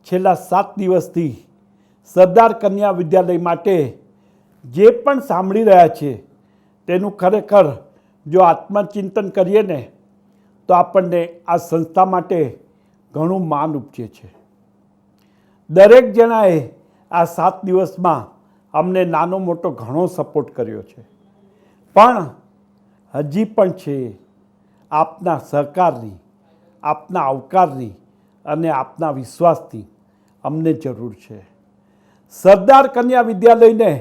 છેલ્લા 7 દિવસથી સરદાર કન્યા વિદ્યાલય માટે જે પણ સાંભળી રહ્યા છીએ તેનું ખરેખર જો આત્મચિંતન કરીએ ને તો આપણને આ સંસ્થા માટે ઘણું માન ઉપજે છે. દરેક જણાએ આ 7 દિવસમાં અમને નાનો મોટો ઘણો સપોર્ટ કર્યો છે, પણ હજી પણ છે આપના સહકારની, આપના આવકારની અને આપના વિશ્વાસથી અમને જરૂર છે. સરદાર કન્યા વિદ્યાલયને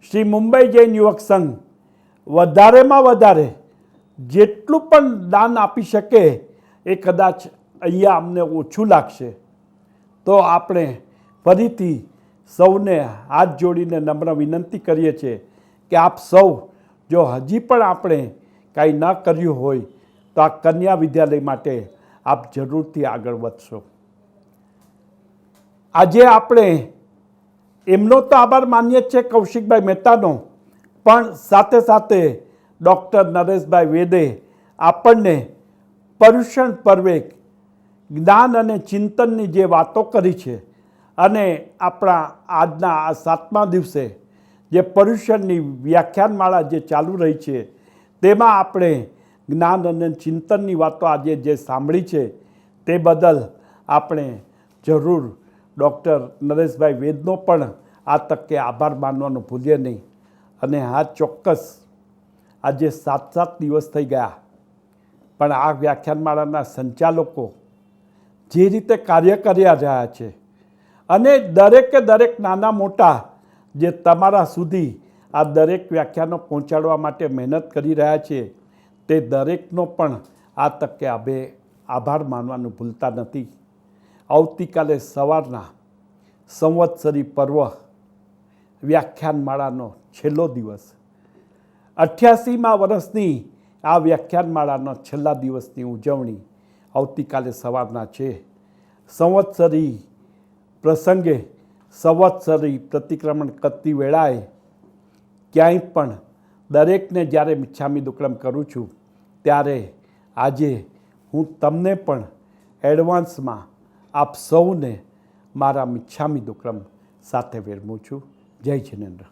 શ્રી મુંબઈ જૈન યુવક સંઘ વધારેમાં વધારે જેટલું પણ દાન આપી શકે એ કદાચ અહીંયા અમને ઓછું લાગશે તો આપણે ફરીથી સૌને હાથ જોડીને નમ્ર વિનંતી કરીએ છીએ કે આપ સૌ જો હજી પણ આપણે કાંઈ ન કર્યું હોય તો આ કન્યા વિદ્યાલય માટે આપ જરૂરથી આગળ વધશો. આજે આપણે એમનો તો આભાર માનીએ જ છે કૌશિકભાઈ મહેતાનો, પણ સાથે સાથે ડૉક્ટર નરેશભાઈ વેદે આપણને પર્યુષણ પર્વે જ્ઞાન અને ચિંતનની જે વાતો કરી છે અને આપણા આજના આ 7મા દિવસે જે પર્યુષણની વ્યાખ્યાનમાળા જે ચાલુ રહી છે તેમાં આપણે જ્ઞાન અને ચિંતનની વાતો આજે જે સાંભળી છે તે બદલ આપણે જરૂર ડૉક્ટર નરેશભાઈ વેદનો પણ આ તકે આભાર માનવાનું ભૂલીએ નહીં. અને હા, ચોક્કસ આજે 7 દિવસ થઈ ગયા, પણ આ વ્યાખ્યાનમાળાના સંચાલકો જે રીતે કાર્ય કરી રહ્યા છે અને દરેકે દરેક નાના મોટા જે તમારા સુધી આ દરેક વ્યાખ્યાનો પહોંચાડવા માટે મહેનત કરી રહ્યા છે તે દરેકનો પણ આ તકે આભાર માનવાનું ભૂલતા નથી. આવતીકાલે સવારના સંવત્સરી પર્વ વ્યાખ્યાનમાળાનો છેલ્લો દિવસ, 88મા વર્ષની આ વ્યાખ્યાનમાળાનો છેલ્લા દિવસની ઉજવણી આવતીકાલે સવારના છે. સંવત્સરી પ્રસંગે, સંવત્સરી પ્રતિક્રમણ કરતી વેળાએ ક્યાંય પણ દરેકને જ્યારે મિચ્છામી દુક્કડમ કરું છું ત્યારે આજે હું તમને પણ એડવાન્સમાં આપ સૌને મારા મિચ્છામી દુક્કડમ સાથે વેરમું છું. જય જિનેન્દ્ર.